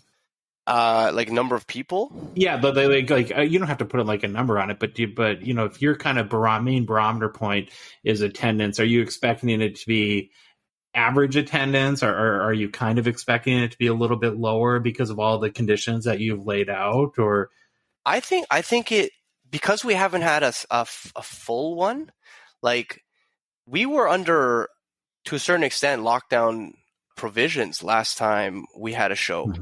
Like number of people? Yeah, but like you don't have to put like a number on it, but if your kind of main barometer point is attendance, are you expecting it to be average attendance, or are you kind of expecting it to be a little bit lower because of all the conditions that you've laid out? Or I think it, because we haven't had a full one, like we were under, to a certain extent, lockdown provisions last time we had a show.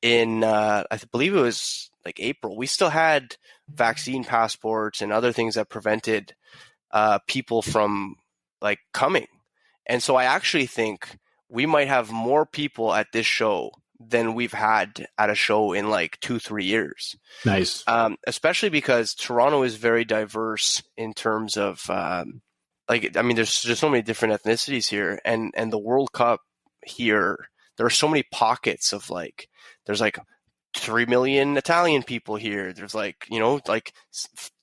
In I believe it was like April. We still had vaccine passports and other things that prevented people from like coming. And so I actually think we might have more people at this show than we've had at a show in like 2-3 years. Nice. Especially because Toronto is very diverse in terms of there's just so many different ethnicities here, and the World Cup here, there are so many pockets of like, there's like 3 million Italian people here. There's like, like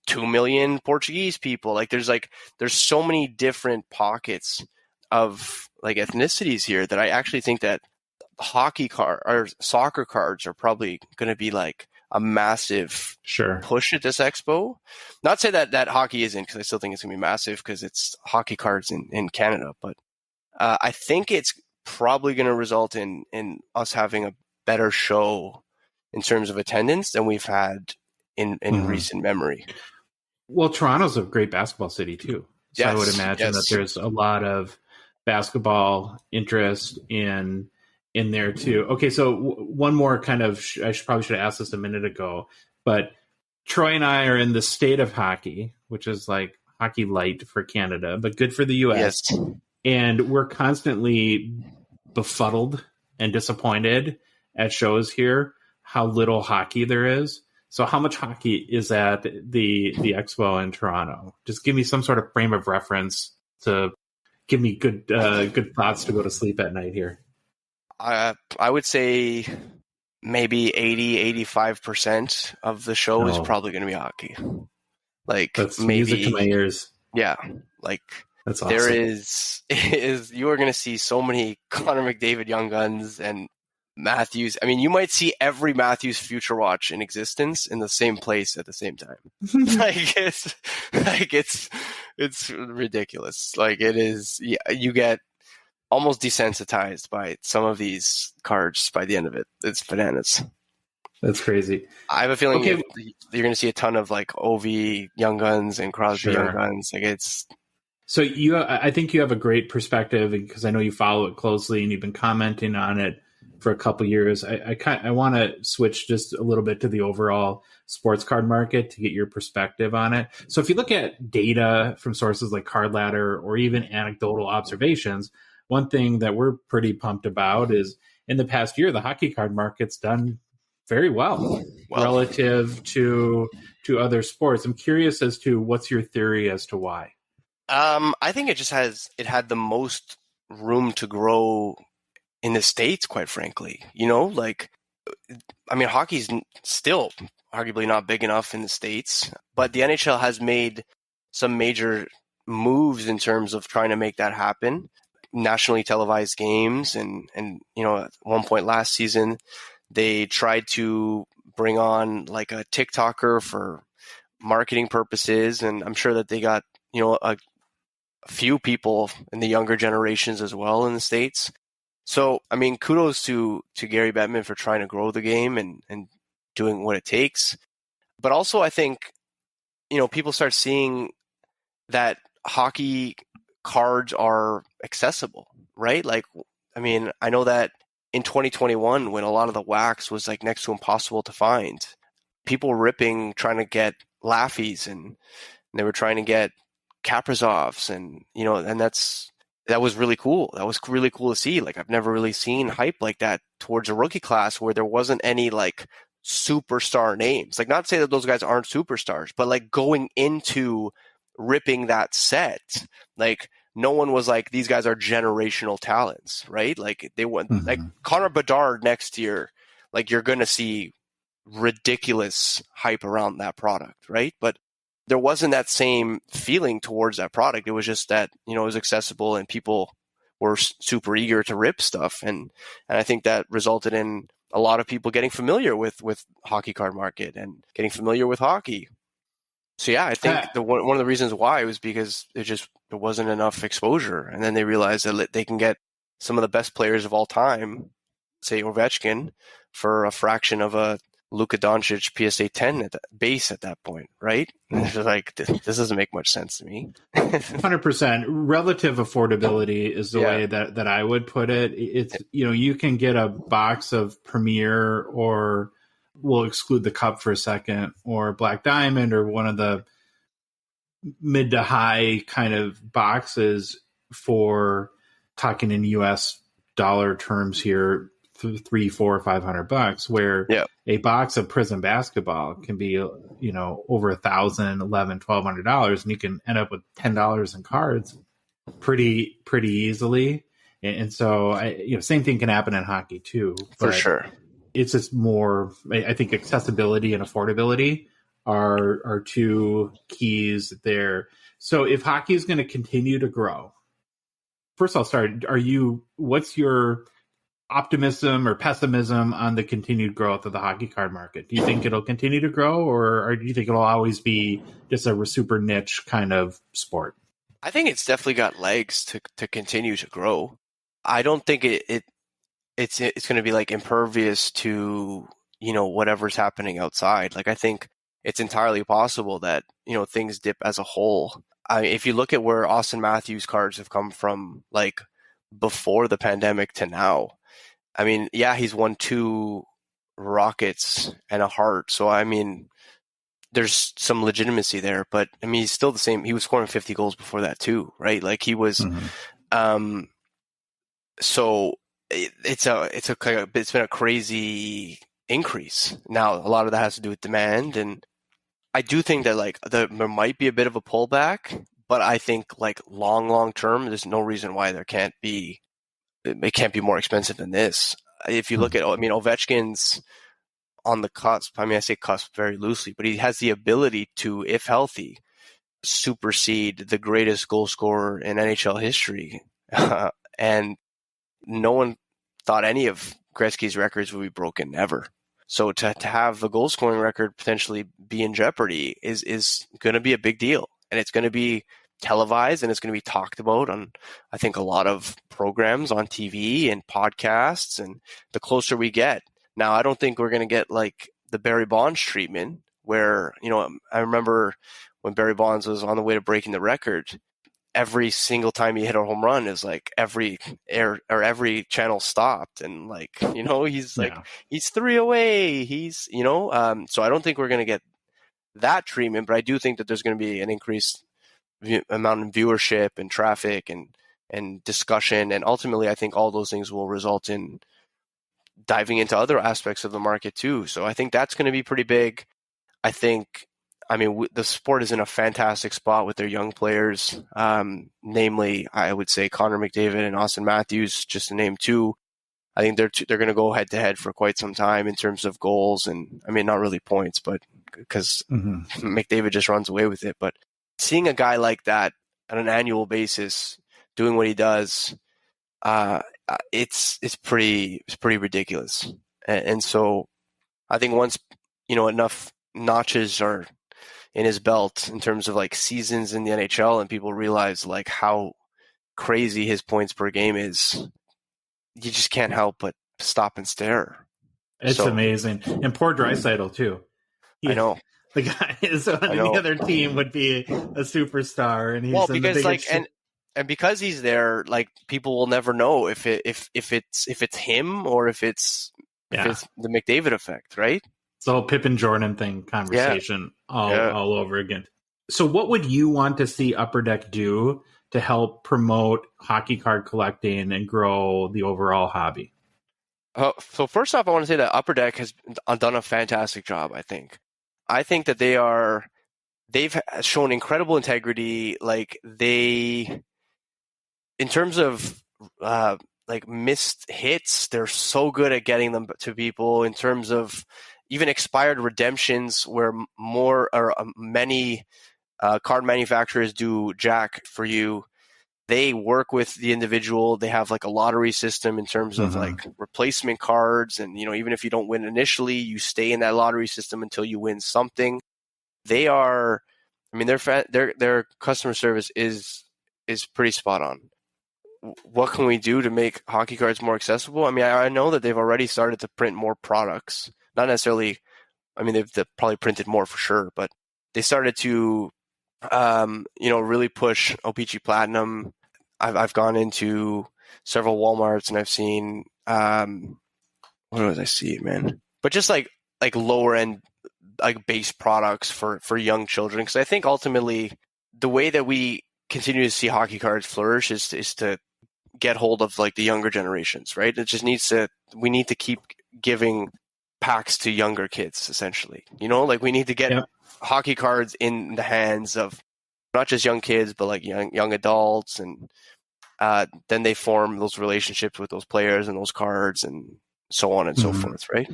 2 million Portuguese people. Like there's so many different pockets of like ethnicities here that I actually think that hockey card or soccer cards are probably going to be like a massive push at this expo. Not say that hockey isn't, because I still think it's going to be massive because it's hockey cards in Canada. But I think it's probably going to result in us having a better show in terms of attendance than we've had in recent memory. Well, Toronto's a great basketball city too. So I would imagine that there's a lot of basketball interest in there too. Okay, so one more kind of, I probably should have asked this a minute ago, but Troy and I are in the state of hockey, which is like hockey light for Canada, but good for the US. Yes. And we're constantly befuddled and disappointed at shows here how little hockey there is. So how much hockey is at the expo in Toronto? Just give me some sort of frame of reference to give me good thoughts to go to sleep at night here. I would say maybe 80-85% of the show is probably going to be hockey. Like, that's maybe music to my ears. Yeah, like that's awesome. There is you are going to see so many Connor McDavid young guns and Matthews. I mean, you might see every Matthews Future Watch in existence in the same place at the same time. It's ridiculous. Like, it is. Yeah, you get almost desensitized by some of these cards by the end of it. It's bananas. That's crazy. I have a feeling you're going to see a ton of like OV young guns and Crosby young guns. Like, it's. So I think you have a great perspective because I know you follow it closely and you've been commenting on it for a couple of years. I want to switch just a little bit to the overall sports card market to get your perspective on it. So if you look at data from sources like Card Ladder or even anecdotal observations, one thing that we're pretty pumped about is in the past year, the hockey card market's done very well relative to other sports. I'm curious as to what's your theory as to why. I think it had the most room to grow in the States, quite frankly. You know, like, I mean, hockey's still arguably not big enough in the States, but the NHL has made some major moves in terms of trying to make that happen. Nationally televised games, and you know, at one point last season, they tried to bring on like a TikToker for marketing purposes, and I'm sure that they got, you know, a few people in the younger generations as well in the States. So, I mean, kudos to Gary Bettman for trying to grow the game and doing what it takes. But also, I think, you know, people start seeing that hockey cards are accessible, right? Like, I mean, I know that in 2021, when a lot of the wax was like next to impossible to find, people were trying to get Laffies, and they were trying to get Kaprizovs, and, you know, and that was really cool. That was really cool to see. Like, I've never really seen hype like that towards a rookie class where there wasn't any like superstar names. Like, not to say that those guys aren't superstars, but like going into ripping that set, like, no one was like, these guys are generational talents, right? Like, they went like Connor Bedard next year, like, you're going to see ridiculous hype around that product, right? But there wasn't that same feeling towards that product. It was just that, you know, it was accessible and people were super eager to rip stuff. And I think that resulted in a lot of people getting familiar with hockey card market and getting familiar with hockey. So yeah, I think one of the reasons why was because there wasn't enough exposure. And then they realized that they can get some of the best players of all time, say Ovechkin, for a fraction of a Luka Doncic PSA 10 at the base at that point, right? And it's just like, this doesn't make much sense to me. 100%. Relative affordability is the way that I would put it. It's, you know, you can get a box of Premier, or we'll exclude the Cup for a second, or Black Diamond, or one of the mid to high kind of boxes for, talking in US dollar terms here, $300, $400, $500, where a box of Prism basketball can be, you know, over $1,000, $1,100, $1,200, and you can end up with $10 in cards pretty easily. And so, you know, same thing can happen in hockey too. For sure. It's just more, I think, accessibility and affordability are two keys there. So if hockey is going to continue to grow, first I'll start. What's your optimism or pessimism on the continued growth of the hockey card market? Do you think it'll continue to grow, or do you think it'll always be just a super niche kind of sport? I think it's definitely got legs to continue to grow. I don't think it's going to be like impervious to, whatever's happening outside. Like, I think it's entirely possible that, things dip as a whole. If you look at where Auston Matthews cards have come from, like before the pandemic to now, I mean, yeah, he's won 2 Rockets and a Hart. So, I mean, there's some legitimacy there, but I mean, he's still the same. He was scoring 50 goals before that too, right? Like he was, so it's been a crazy increase. Now, a lot of that has to do with demand, and I do think that like there might be a bit of a pullback, but I think like long term, there's no reason why it can't be more expensive than this. If you look at, I mean, Ovechkin's on the cusp. I mean, I say cusp very loosely, but he has the ability to, if healthy, supersede the greatest goal scorer in NHL history. And no one thought any of Gretzky's records would be broken ever. So to have the goal scoring record potentially be in jeopardy is going to be a big deal. And it's going to be televised, and it's going to be talked about on, I think, a lot of programs on TV and podcasts. And the closer we get, now, I don't think we're going to get like the Barry Bonds treatment where, I remember when Barry Bonds was on the way to breaking the record, every single time he hit a home run is like every channel stopped. And like, he's like, he's 3 away. He's, so I don't think we're going to get that treatment, but I do think that there's going to be an increased amount of viewership and traffic and discussion. And ultimately, I think all those things will result in diving into other aspects of the market too. So I think that's going to be pretty big. The sport is in a fantastic spot with their young players, namely, I would say Connor McDavid and Auston Matthews, just to name 2. I think they're going to go head to head for quite some time in terms of goals, and I mean, not really points, but because McDavid just runs away with it. But seeing a guy like that on an annual basis doing what he does, it's pretty ridiculous. And so I think once, enough notches are in his belt in terms of like seasons in the NHL and people realize like how crazy his points per game is, you just can't help but stop and stare. It's amazing. And poor Draisaitl too. I know. The guy is on the other team would be a superstar, and he's because like and because he's there, like people will never know if it's him or if it's the McDavid effect, right? It's the whole Pippen Jordan thing conversation all over again. So what would you want to see Upper Deck do to help promote hockey card collecting and grow the overall hobby? So first off, I want to say that Upper Deck has done a fantastic job, I think that they've shown incredible integrity. Like in terms of like missed hits, they're so good at getting them to people. In terms of even expired redemptions, where many card manufacturers do jack for you, they work with the individual. They have like a lottery system in terms of like replacement cards, and even if you don't win initially, you stay in that lottery system until you win something. They are, I mean, their customer service is pretty spot on. What can we do to make hockey cards more accessible? I mean, I know that they've already started to print more products. Not necessarily, I mean, they've probably printed more for sure, but they started to, really push OPG Platinum. I've gone into several Walmarts and I've seen, what did I see, man? But just like lower end, like base products for young children. Because I think ultimately the way that we continue to see hockey cards flourish is to get hold of like the younger generations, right? It just we need to keep giving packs to younger kids, essentially. Like we need to get hockey cards in the hands of not just young kids, but like young adults, and then they form those relationships with those players and those cards, and so on and so forth, right?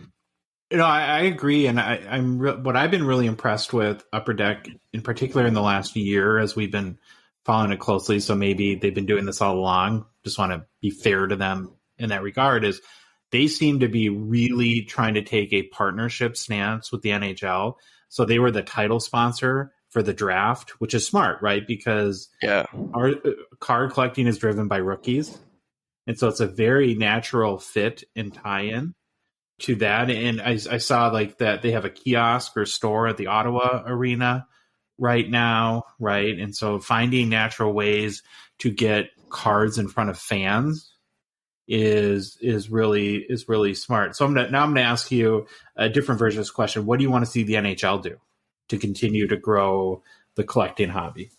I agree, and what I've been really impressed with Upper Deck, in particular in the last year, as we've been following it closely. So maybe they've been doing this all along. Just want to be fair to them in that regard. Is they seem to be really trying to take a partnership stance with the NHL. So they were the title sponsor for the draft, which is smart, right? Because our card collecting is driven by rookies. And so it's a very natural fit and tie-in to that. And I saw like that they have a kiosk or store at the Ottawa Arena right now, right? And so finding natural ways to get cards in front of fans is really smart. So I'm gonna ask you a different version of this question. What do you want to see the NHL do to continue to grow the collecting hobby?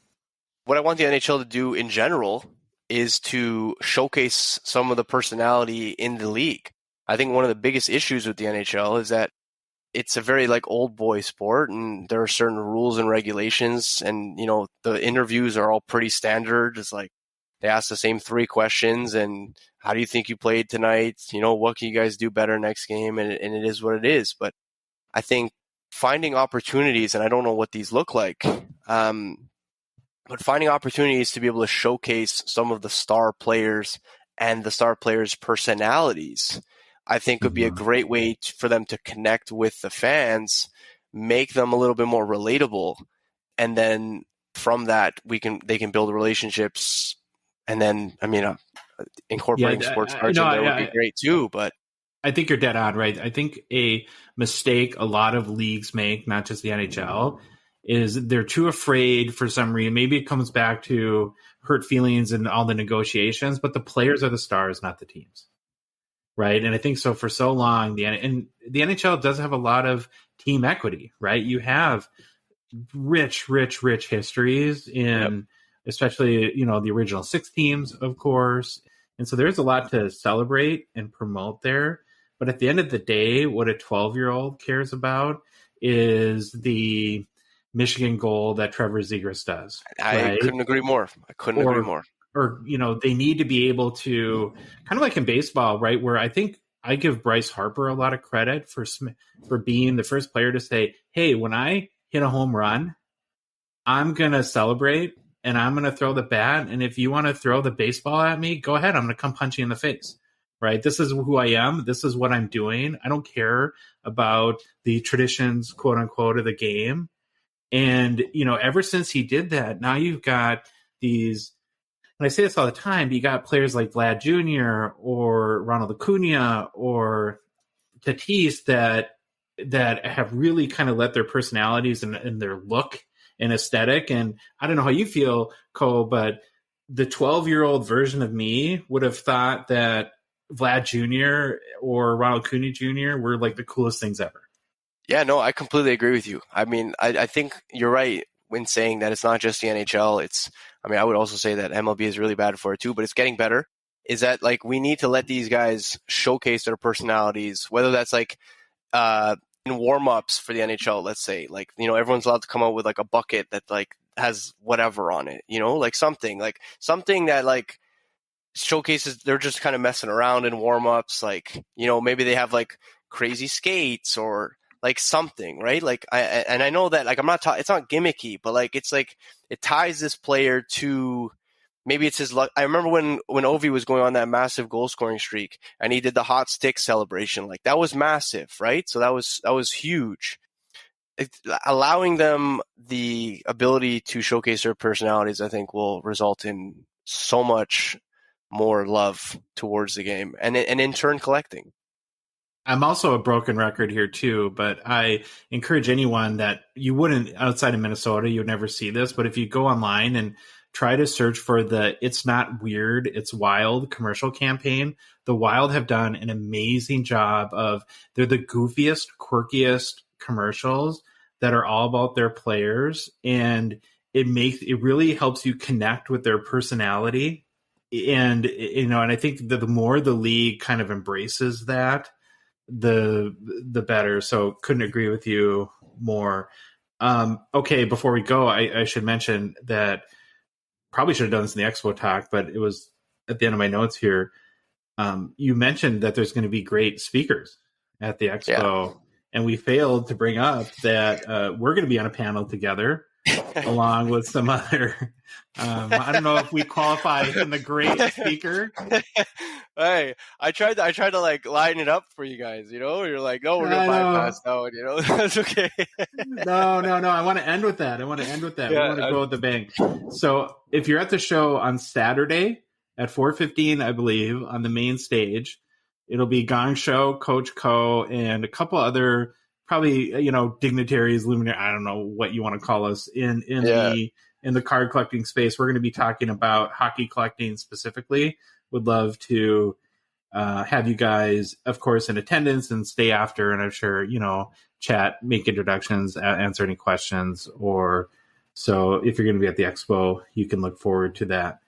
What I want the NHL to do in general is to showcase some of the personality in the league. I think one of the biggest issues with the NHL is that it's a very like old boy sport, and there are certain rules and regulations, and you know the interviews are all pretty standard. It's like they ask the same 3 questions, and how do you think you played tonight? You know, what can you guys do better next game? And it is what it is. But I think finding opportunities, and I don't know what these look like, but finding opportunities to be able to showcase some of the star players and the star players' personalities, I think would be a great way for them to connect with the fans, make them a little bit more relatable, and then from that they can build relationships. And then, I mean, incorporating sports cards in there would be great too. But I think you're dead on, right? I think a mistake a lot of leagues make, not just the NHL, is they're too afraid for some reason. Maybe it comes back to hurt feelings and all the negotiations, but the players are the stars, not the teams. Right. And I think so for so long, the NHL does have a lot of team equity, right? You have rich histories in especially, you know, the original 6 teams, of course. And so there's a lot to celebrate and promote there. But at the end of the day, what a 12-year-old cares about is the Michigan goal that Trevor Zegras does. I couldn't agree more. Agree more. Or, you know, they need to be able to, kind of like in baseball, right, where I think I give Bryce Harper a lot of credit for being the first player to say, hey, when I hit a home run, I'm going to celebrate and I'm going to throw the bat. And if you want to throw the baseball at me, go ahead. I'm going to come punch you in the face, right? This is who I am. This is what I'm doing. I don't care about the traditions, quote unquote, of the game. And, you know, ever since he did that, now you've got these, and I say this all the time, you got players like Vlad Jr. or Ronald Acuna or Tatis that have really kind of let their personalities and their look and aesthetic. And I don't know how you feel, Cole, but the 12-year-old version of me would have thought that Vlad Jr. or Ronald Acuna Jr. were like the coolest things ever. Yeah, no, I completely agree with you. I mean, I think you're right when saying that it's not just the NHL. I would also say that MLB is really bad for it too, but it's getting better. Is that like we need to let these guys showcase their personalities, whether that's like in warm-ups for the NHL, let's say, like, you know, everyone's allowed to come out with like a bucket that like has whatever on it, you know, like something that like showcases they're just kind of messing around in warm-ups, like, you know, maybe they have like crazy skates or like something, right? Like I know that like it's not gimmicky, but like it's like it ties this player to maybe it's his luck. I remember when Ovi was going on that massive goal scoring streak and he did the hot stick celebration, like that was massive, right? So that was huge. Allowing them the ability to showcase their personalities, I think, will result in so much more love towards the game and in turn collecting. I'm also a broken record here too, but I encourage anyone that you wouldn't, outside of Minnesota, you would never see this, but if you go online and try to search for the It's Not Weird, It's Wild commercial campaign, the Wild have done an amazing job they're the goofiest, quirkiest commercials that are all about their players, and it really helps you connect with their personality. And, you know, and I think that the more the league kind of embraces that, the better. So couldn't agree with you more. Okay, before we go, I should mention that probably should have done this in the Expo talk, but it was at the end of my notes here. You mentioned that there's going to be great speakers at the Expo, and we failed to bring up that we're going to be on a panel together along with some other. I don't know if we qualify in the great speaker. Hey, I tried to like line it up for you guys. You're like, no, we're gonna bypass that one. That's okay. No. I want to end with that. Yeah, we want to go with the bang. So if you're at the show on Saturday at 4:15, I believe, on the main stage, it'll be Gongshow, Coach Co, and a couple other probably dignitaries, luminaries. I don't know what you want to call us in the card collecting space. We're going to be talking about hockey collecting specifically. Would love to have you guys, of course, in attendance and stay after, and I'm sure chat, make introductions, answer any questions, or so if you're going to be at the expo, you can look forward to that.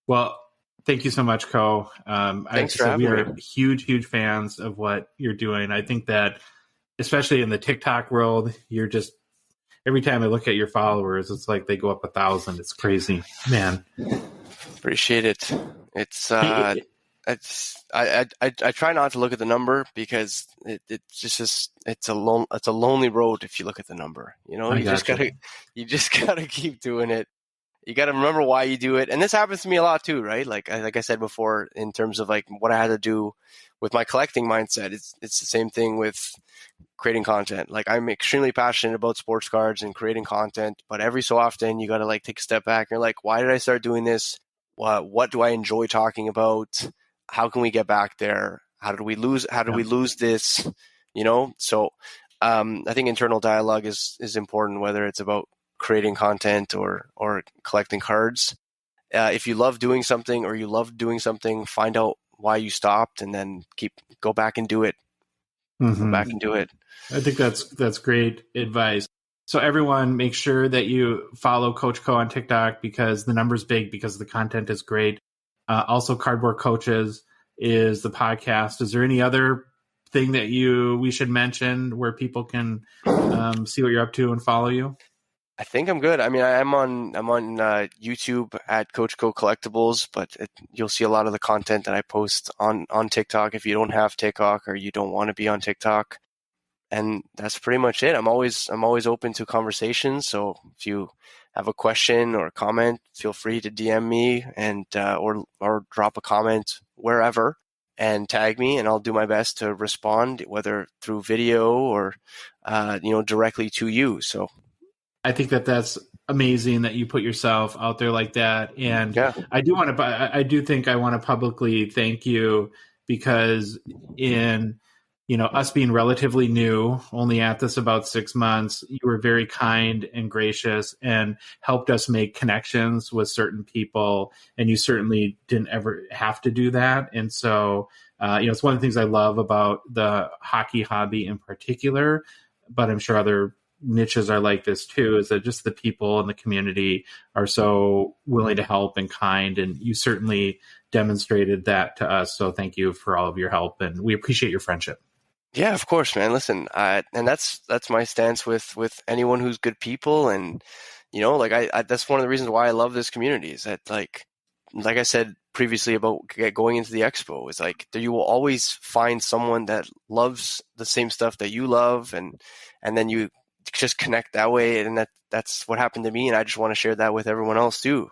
Well, thank you so much, Co. Thanks for having me. We are huge fans of what you're doing. I think that, especially in the TikTok world, you're just, every time I look at your followers, it's like they go up 1,000. It's crazy, man. Appreciate it. It's I try not to look at the number because it's a lonely road if you look at the number. You just gotta keep doing it. You got to remember why you do it. And this happens to me a lot too, right? Like I said before, in terms of like what I had to do with my collecting mindset, it's the same thing with creating content. Like I'm extremely passionate about sports cards and creating content, but every so often you got to like take a step back. You're like, why did I start doing this? What do I enjoy talking about? How can we get back there? How did we lose this? So I think internal dialogue is important, whether it's about creating content or collecting cards. If you love doing something or you love doing something, find out why you stopped and then go back and do it. Mm-hmm. Go back and do it. I think that's great advice. So everyone, make sure that you follow Coach Co on TikTok because the number's big, because the content is great. Also, Cardboard Coaches is the podcast. Is there any other thing that we should mention where people can see what you're up to and follow you? I think I'm good. I mean, I'm on YouTube at Coach Co Collectibles, but you'll see a lot of the content that I post on TikTok if you don't have TikTok or you don't want to be on TikTok. And that's pretty much it. I'm always open to conversations. So if you have a question or a comment, feel free to DM me and or drop a comment wherever and tag me, and I'll do my best to respond, whether through video or directly to you. So I think that's amazing that you put yourself out there like that. And yeah. I do think I want to publicly thank you because in us being relatively new, only at this about 6 months, you were very kind and gracious and helped us make connections with certain people. And you certainly didn't ever have to do that. And so, it's one of the things I love about the hockey hobby in particular, but I'm sure other niches are like this too, is that just the people in the community are so willing to help and kind. And you certainly demonstrated that to us. So thank you for all of your help. And we appreciate your friendship. Yeah, of course, man. Listen, and that's my stance with anyone who's good people, and I that's one of the reasons why I love this community. Is that like I said previously about going into the expo, is like you will always find someone that loves the same stuff that you love, and then you just connect that way, and that's what happened to me, and I just want to share that with everyone else too.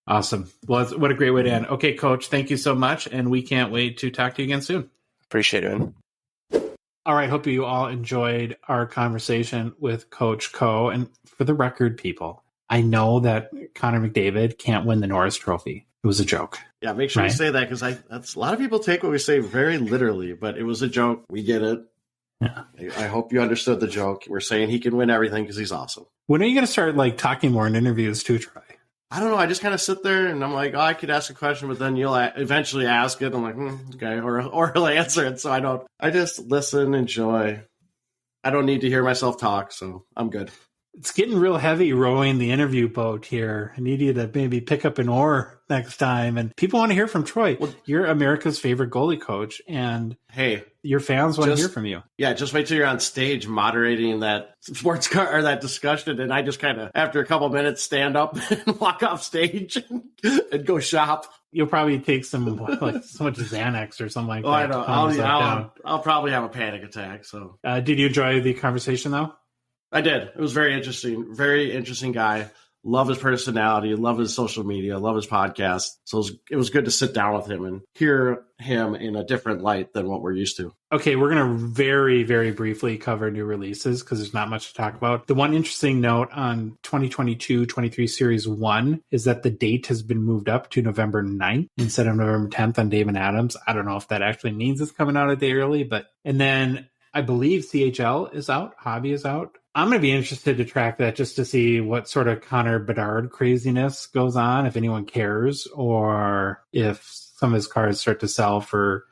Awesome. Well, what a great way to end. Okay, Coach, thank you so much, and we can't wait to talk to you again soon. Appreciate it, man. All right. Hope you all enjoyed our conversation with Coach Co. And for the record, people, I know that Connor McDavid can't win the Norris Trophy. It was a joke. Yeah, make sure you say that because that's a lot of people take what we say very literally, but it was a joke. We get it. Yeah. I hope you understood the joke. We're saying he can win everything because he's awesome. When are you going to start talking more in interviews too, Troy? I don't know. I just kind of sit there and I'm like, I could ask a question, but then you'll eventually ask it. I'm like, okay, or he'll answer it. So I just listen, enjoy. I don't need to hear myself talk, so I'm good. It's getting real heavy rowing the interview boat here. I need you to maybe pick up an oar next time. And people want to hear from Troy. Well, you're America's favorite goalie coach, and hey, your fans want to hear from you. Yeah, just wait till you're on stage moderating that sports car or that discussion, and I just kind of, after a couple minutes, stand up and walk off stage and go shop. You'll probably take some so much Xanax or something like that. I know. I'll probably have a panic attack. So, did you enjoy the conversation though? I did. It was very interesting guy. Love his personality, love his social media, love his podcast. So it was good to sit down with him and hear him in a different light than what we're used to. Okay, we're going to very, very briefly cover new releases because there's not much to talk about. The one interesting note on 2022-23 Series 1 is that the date has been moved up to November 9th instead of November 10th on Dave and Adams. I don't know if that actually means it's coming out a day early, and then I believe CHL is out, Hobby is out. I'm going to be interested to track that just to see what sort of Connor Bedard craziness goes on, if anyone cares, or if some of his cards start to sell for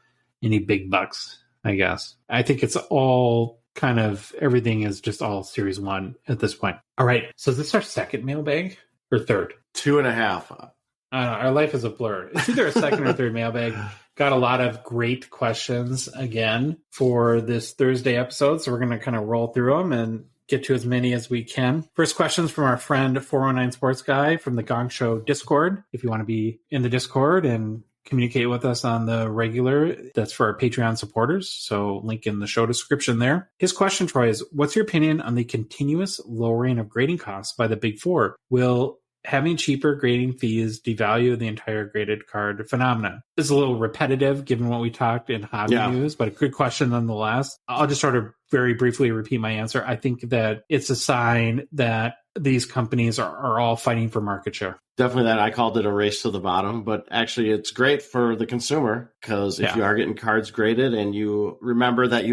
any big bucks, I guess. I think it's all kind of, everything is just all Series 1 at this point. All right, so is this our second mailbag or third? 2.5. Our life is a blur. It's either a second or third mailbag. Got a lot of great questions again for this Thursday episode, so we're going to kind of roll through them and get to as many as we can. First questions from our friend 419 Sports Guy from the Gong Show Discord. If you want to be in the Discord and communicate with us on the regular, that's for our Patreon supporters. So link in the show description there. His question, Troy, is what's your opinion on the continuous lowering of grading costs by the Big Four? Will having cheaper grading fees devalue the entire graded card phenomenon? It's a little repetitive given what we talked in hobby news, but a good question nonetheless. I'll just sort of very briefly repeat my answer. I think that it's a sign that these companies are all fighting for market share. Definitely that. I called it a race to the bottom, but actually it's great for the consumer because if you are getting cards graded and you remember that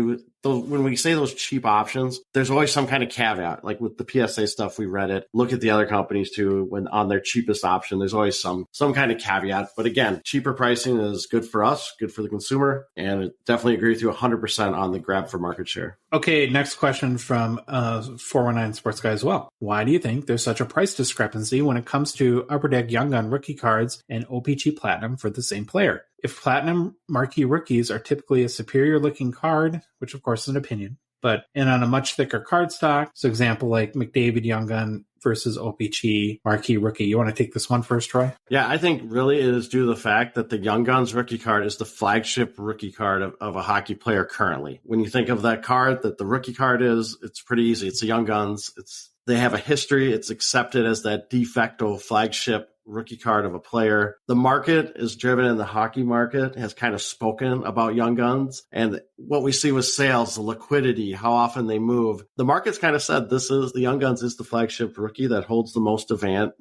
when we say those cheap options, there's always some kind of caveat. Like with the PSA stuff, we read it. Look at the other companies too. When on their cheapest option, there's always some kind of caveat. But again, cheaper pricing is good for us, good for the consumer, and I definitely agree with you 100% on the grab for market share. Okay, next question from 419 Sports Guy as well. Why do you think there's such a price discrepancy when it comes to Upper Deck Young Gun rookie cards and OPG Platinum for the same player? If Platinum marquee rookies are typically a superior looking card, which of course is an opinion, and on a much thicker card stock, so example like McDavid Young Gun versus OPG marquee rookie. You want to take this one first, Troy? Yeah, I think really it is due to the fact that the Young Guns rookie card is the flagship rookie card of a hockey player currently. When you think of that card that the rookie card is, it's pretty easy. It's the Young Guns. They have a history. It's accepted as that de facto flagship rookie card of a player. The market is driven, in the hockey market has kind of spoken about Young Guns, and what we see with sales, the liquidity, how often they move. The market's kind of said the Young Guns is the flagship rookie that holds the most demand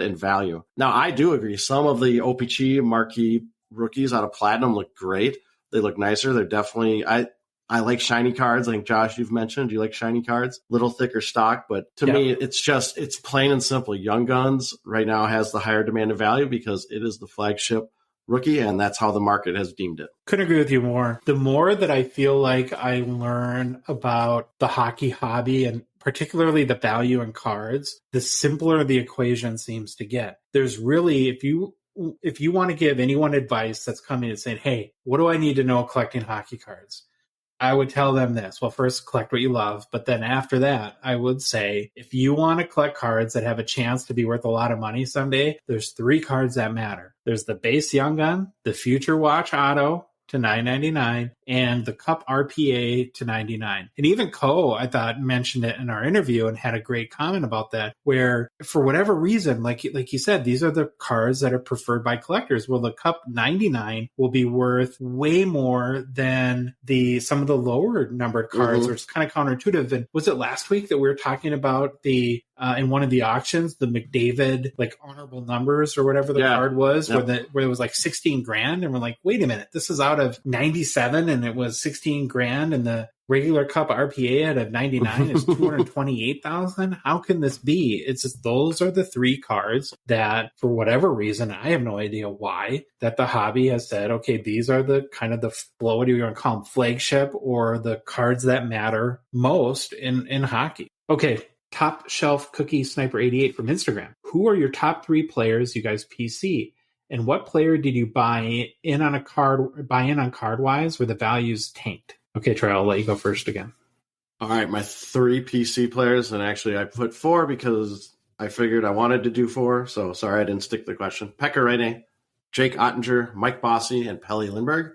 and value. Now, I do agree. Some of the OPG marquee rookies out of Platinum look great. They look nicer. They're definitely, I like shiny cards. I think, Josh, you've mentioned, do you like shiny cards? Little thicker stock, but to me, it's plain and simple. Young Guns right now has the higher demand and value because it is the flagship rookie, and that's how the market has deemed it. Couldn't agree with you more. The more that I feel like I learn about the hockey hobby and particularly the value in cards, the simpler the equation seems to get. There's really, if you want to give anyone advice that's coming and saying, hey, what do I need to know collecting hockey cards? I would tell them this. Well, first, collect what you love. But then after that, I would say, if you want to collect cards that have a chance to be worth a lot of money someday, there's 3 cards that matter. There's the base Young Gun, the Future Watch Auto to $9.99, and the Cup RPA to $99. And even Ko, I thought, mentioned it in our interview and had a great comment about that, where for whatever reason, like you said, these are the cards that are preferred by collectors. Well, the Cup 99 will be worth way more than some of the lower numbered cards, which is kind of counterintuitive. And was it last week that we were talking about the in one of the auctions, the McDavid like honorable numbers or whatever the card was, where it was like 16 grand, and we're like, wait a minute, this is out of 97 and it was 16 grand, and the regular Cup RPA out of 99 is 228,000. How can this be? It's just, those are the 3 cards that, for whatever reason, I have no idea why, that the hobby has said, okay, these are the kind of the, what do you want to call them, flagship, or the cards that matter most in hockey. Okay. Top Shelf Cookie Sniper 88 from Instagram. Who are your top 3 players you guys PC? And what player did you buy in on Cardwise where the values tanked? Okay, Troy, I'll let you go first again. All right, my 3 PC players, and actually I put 4 because I figured I wanted to do 4, so sorry I didn't stick to the question. Pekka Rinne, Jake Ottinger, Mike Bossy, and Pelle Lindbergh.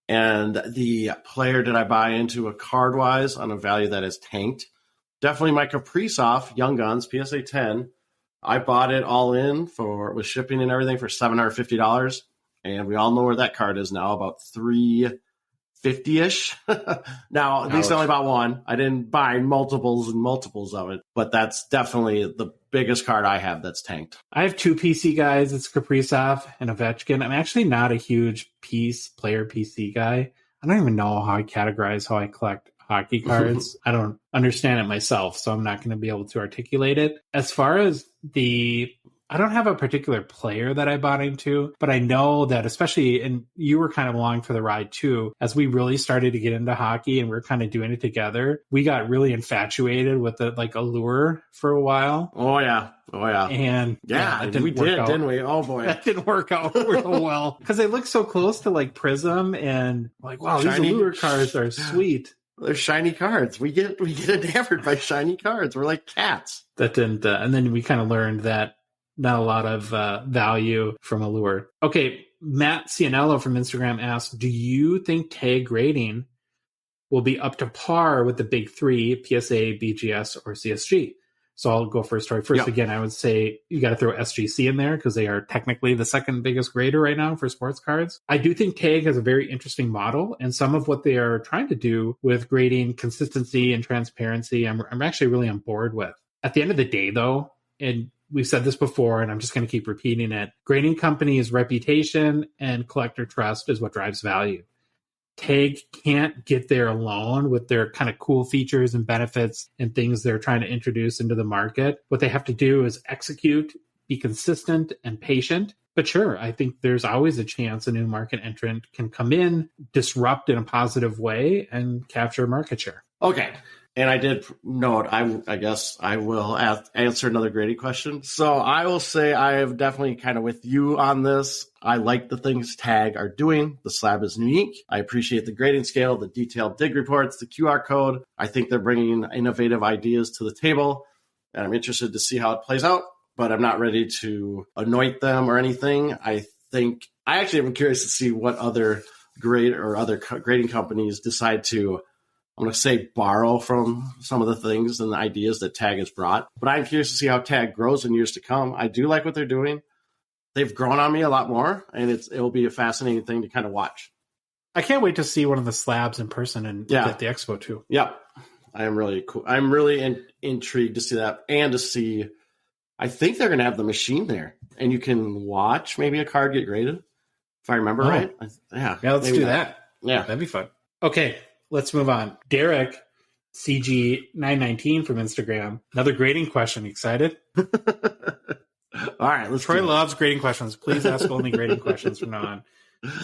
And the player did I buy into a Cardwise on a value that has tanked? definitely my Kaprizov Young Guns PSA 10. I bought it all in with shipping and everything for $750. And we all know where that card is now, about $350-ish. Now, at least I only bought one. I didn't buy multiples and multiples of it, but that's definitely the biggest card I have that's tanked. I have 2 PC guys. It's Kaprizov and Ovechkin. I'm actually not a huge player PC guy. I don't even know how I categorize how I collect hockey cards. I don't understand it myself, so I'm not going to be able to articulate it. As far as I don't have a particular player that I bought into, but I know that especially, and you were kind of along for the ride too, as we really started to get into hockey and we are kind of doing it together, we got really infatuated with the Allure for a while. Oh yeah. And we did, didn't we? Oh boy. That didn't work out real well because they look so close to like Prism and like, wow, these Allure cards are sweet. They're shiny cards. We get enamored by shiny cards. We're like cats. That didn't, and then we kind of learned that not a lot of value from Allure. Okay, Matt Cianello from Instagram asks, do you think tag grading will be up to par with the big 3, PSA, BGS, or CSG? So I'll go first. First, again, I would say you got to throw SGC in there because they are technically the second biggest grader right now for sports cards. I do think Tag has a very interesting model, and some of what they are trying to do with grading consistency and transparency, I'm actually really on board with. At the end of the day, though, and we've said this before, and I'm just going to keep repeating it, grading companies' reputation and collector trust is what drives value. Tag can't get there alone with their kind of cool features and benefits and things they're trying to introduce into the market. What they have to do is execute, be consistent and patient. But sure, I think there's always a chance a new market entrant can come in, disrupt in a positive way, and capture market share. Okay. And I did note, I guess I will answer another grading question. So I will say I am definitely kind of with you on this. I like the things Tag are doing. The slab is unique. I appreciate the grading scale, the detailed dig reports, the QR code. I think they're bringing innovative ideas to the table, and I'm interested to see how it plays out, but I'm not ready to anoint them or anything. I actually am curious to see what other grading companies decide to, I'm going to say, borrow from some of the things and the ideas that Tag has brought. But I'm curious to see how Tag grows in years to come. I do like what they're doing. They've grown on me a lot more, and it'll be a fascinating thing to kind of watch. I can't wait to see one of the slabs in person and at the expo too. Yeah, I am really cool. I'm really intrigued to see that, and to see, I think they're going to have the machine there, and you can watch maybe a card get graded, if I remember right. Yeah, let's do that. Yeah, that'd be fun. Okay. Let's move on. Derek, CG919 from Instagram. Another grading question. Excited? All right. Troy loves grading questions. Please ask only grading questions from now on.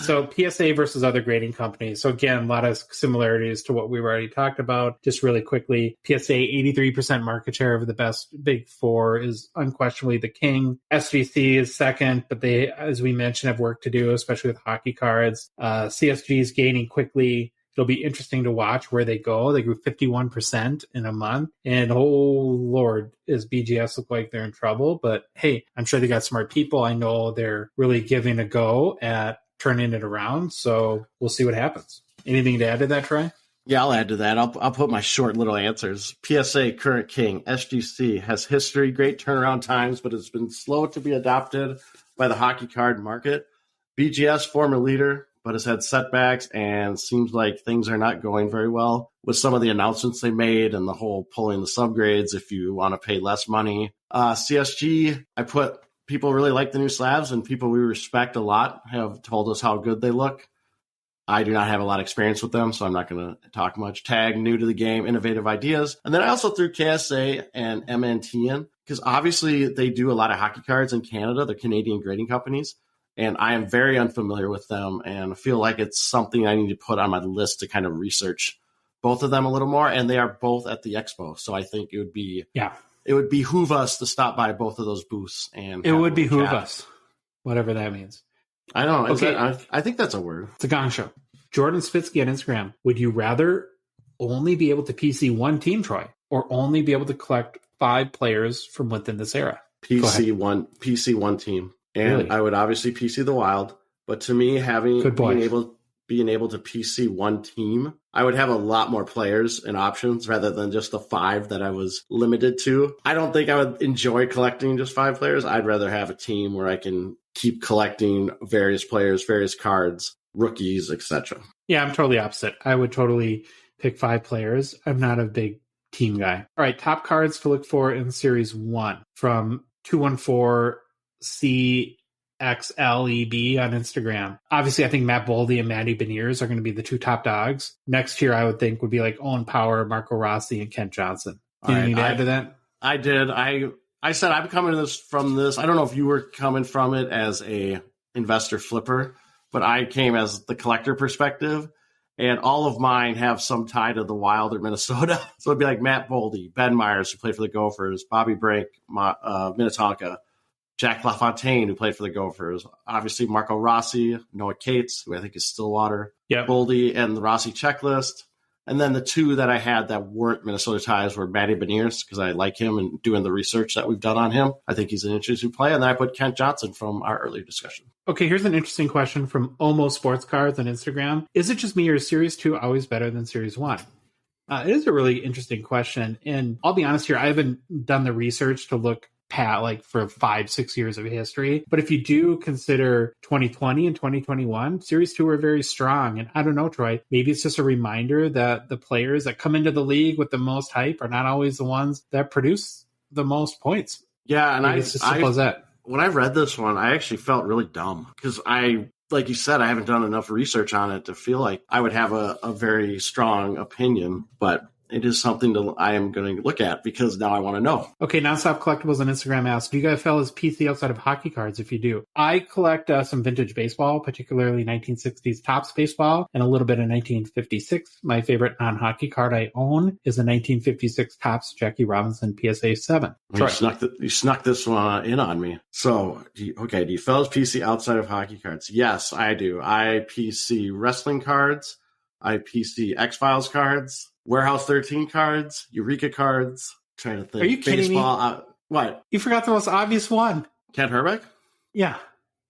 So PSA versus other grading companies. So again, a lot of similarities to what we've already talked about. Just really quickly, PSA 83% market share of the best big 4 is unquestionably the king. SGC is second, but they, as we mentioned, have work to do, especially with hockey cards. CSG is gaining quickly. It'll be interesting to watch where they go. They grew 51% in a month. And oh, Lord, is BGS look like they're in trouble. But hey, I'm sure they got smart people. I know they're really giving a go at turning it around. So we'll see what happens. Anything to add to that, Troy? Yeah, I'll add to that. I'll put my short little answers. PSA, current king. SGC has history, great turnaround times, but it's been slow to be adopted by the hockey card market. BGS, former leader, but has had setbacks and seems like things are not going very well with some of the announcements they made and the whole pulling the subgrades if you want to pay less money. CSG, people really like the new slabs, and people we respect a lot have told us how good they look. I do not have a lot of experience with them, so I'm not going to talk much. Tag, new to the game, innovative ideas. And then I also threw KSA and MNT in because obviously they do a lot of hockey cards in Canada. They're Canadian grading companies. And I am very unfamiliar with them and feel like it's something I need to put on my list to kind of research both of them a little more. And they are both at the expo. So I think it would behoove us to stop by both of those booths. And it would behoove us, whatever that means. I don't know. Okay. I think that's a word. It's a gong show. Jordan Spitsky on Instagram. Would you rather only be able to PC one team, Troy, or only be able to collect 5 players from within this era? PC one team. And really? I would obviously PC the Wild, but to me, being able being able to PC one team, I would have a lot more players and options rather than just the 5 that I was limited to. I don't think I would enjoy collecting just 5 players. I'd rather have a team where I can keep collecting various players, various cards, rookies, etc. Yeah, I'm totally opposite. I would totally pick 5 players. I'm not a big team guy. All right, top cards to look for in Series 1 from 214CXLEB on Instagram. Obviously, I think Matt Boldy and Matty Beniers are going to be the 2 top dogs. Next tier, I would think, would be like Owen Power, Marco Rossi, and Kent Johnson. Anything to add to that? I did. I said I'm coming from this. I don't know if you were coming from it as a investor flipper, but I came as the collector perspective. And all of mine have some tie to the Wild or Minnesota. So it'd be like Matt Boldy, Ben Myers, who played for the Gophers, Bobby Brink, Minnetonka, Jack LaFontaine, who played for the Gophers, obviously Marco Rossi, Noah Cates, who I think is Stillwater, Boldy, and the Rossi checklist. And then the 2 that I had that weren't Minnesota ties were Matty Beniers, because I like him and doing the research that we've done on him. I think he's an interesting play. And then I put Kent Johnson from our earlier discussion. Okay, here's an interesting question from Almost Sports Cards on Instagram. Is it just me or is Series 2 always better than Series 1? It is a really interesting question. And I'll be honest here, I haven't done the research to look like for 5-6 years of history. But if you do consider 2020 and 2021, Series 2 are very strong. And I don't know, Troy, maybe it's just a reminder that the players that come into the league with the most hype are not always the ones that produce the most points. Yeah, and it's as simple as that. When I read this one, I actually felt really dumb because like you said, I haven't done enough research on it to feel like I would have a very strong opinion, but it is something I am going to look at because now I want to know. Okay, Nonstop Collectibles on Instagram asks, do you guys fellas PC outside of hockey cards? If you do, I collect some vintage baseball, particularly 1960s Topps baseball and a little bit of 1956. My favorite non-hockey card I own is a 1956 Topps Jackie Robinson PSA 7. You snuck this one in on me. So, do you fellas PC outside of hockey cards? Yes, I do. I PC wrestling cards. I PC X-Files cards. Warehouse 13 cards, Eureka cards. Trying to think. Are you kidding me? What? You forgot the most obvious one. Kent Hrbek? Yeah.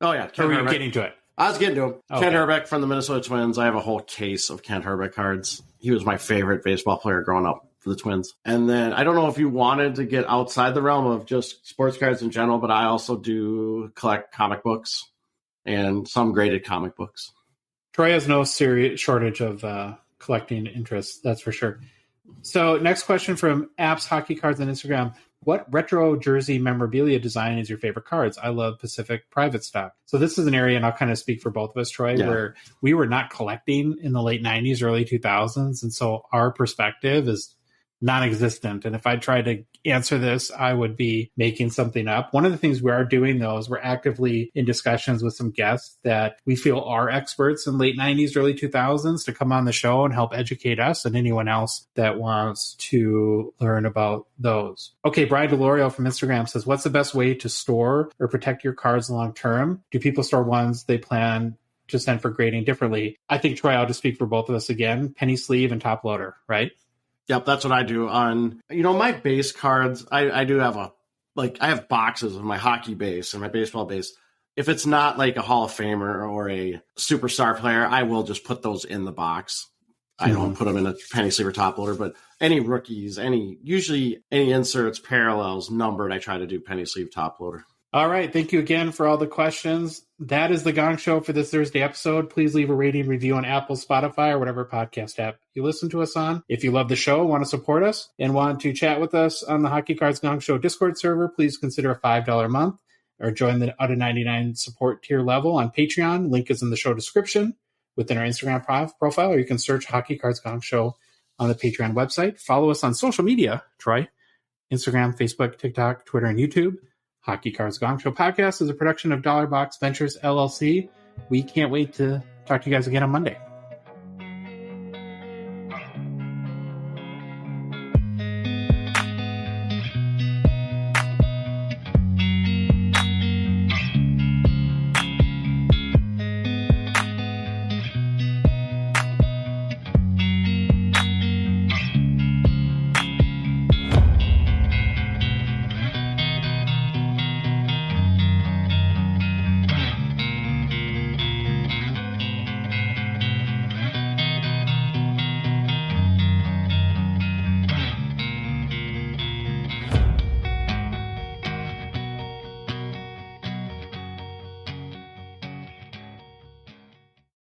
Oh, yeah. Kent Hrbek. Were you getting to it? I was getting to him. Okay. Kent Hrbek from the Minnesota Twins. I have a whole case of Kent Hrbek cards. He was my favorite baseball player growing up for the Twins. And then I don't know if you wanted to get outside the realm of just sports cards in general, but I also do collect comic books and some graded comic books. Troy has no serious shortage of collecting interests, that's for sure. So next question from Apps Hockey Cards on Instagram. What retro jersey memorabilia design is your favorite cards? I love Pacific Private Stock. So this is an area, and I'll kind of speak for both of us, Troy, where we were not collecting in the late 90s, early 2000s. And so our perspective is non-existent. And if I tried to answer this, I would be making something up. One of the things we are doing, though, is we're actively in discussions with some guests that we feel are experts in late 90s, early 2000s to come on the show and help educate us and anyone else that wants to learn about those. Okay, Brian Delorio from Instagram says, what's the best way to store or protect your cards long term? Do people store ones they plan to send for grading differently? I think, Troy, I'll just speak for both of us again. Penny sleeve and top loader, right? Yep, that's what I do on, my base cards. I do have I have boxes of my hockey base and my baseball base. If it's not like a Hall of Famer or a superstar player, I will just put those in the box. I don't put them in a penny sleeve or top loader, but any rookies, usually any inserts, parallels, numbered, I try to do penny sleeve, top loader. All right. Thank you again for all the questions. That is the Gong Show for this Thursday episode. Please leave a rating review on Apple, Spotify, or whatever podcast app you listen to us on. If you love the show, want to support us, and want to chat with us on the Hockey Cards Gong Show Discord server, please consider a $5 a month or join the out of 99 support tier level on Patreon. Link is in the show description within our Instagram profile, or you can search Hockey Cards Gong Show on the Patreon website. Follow us on social media, Troy. Instagram, Facebook, TikTok, Twitter, and YouTube. Hockey Cards Gong Show podcast is a production of Dollar Box Ventures, LLC. We can't wait to talk to you guys again on Monday.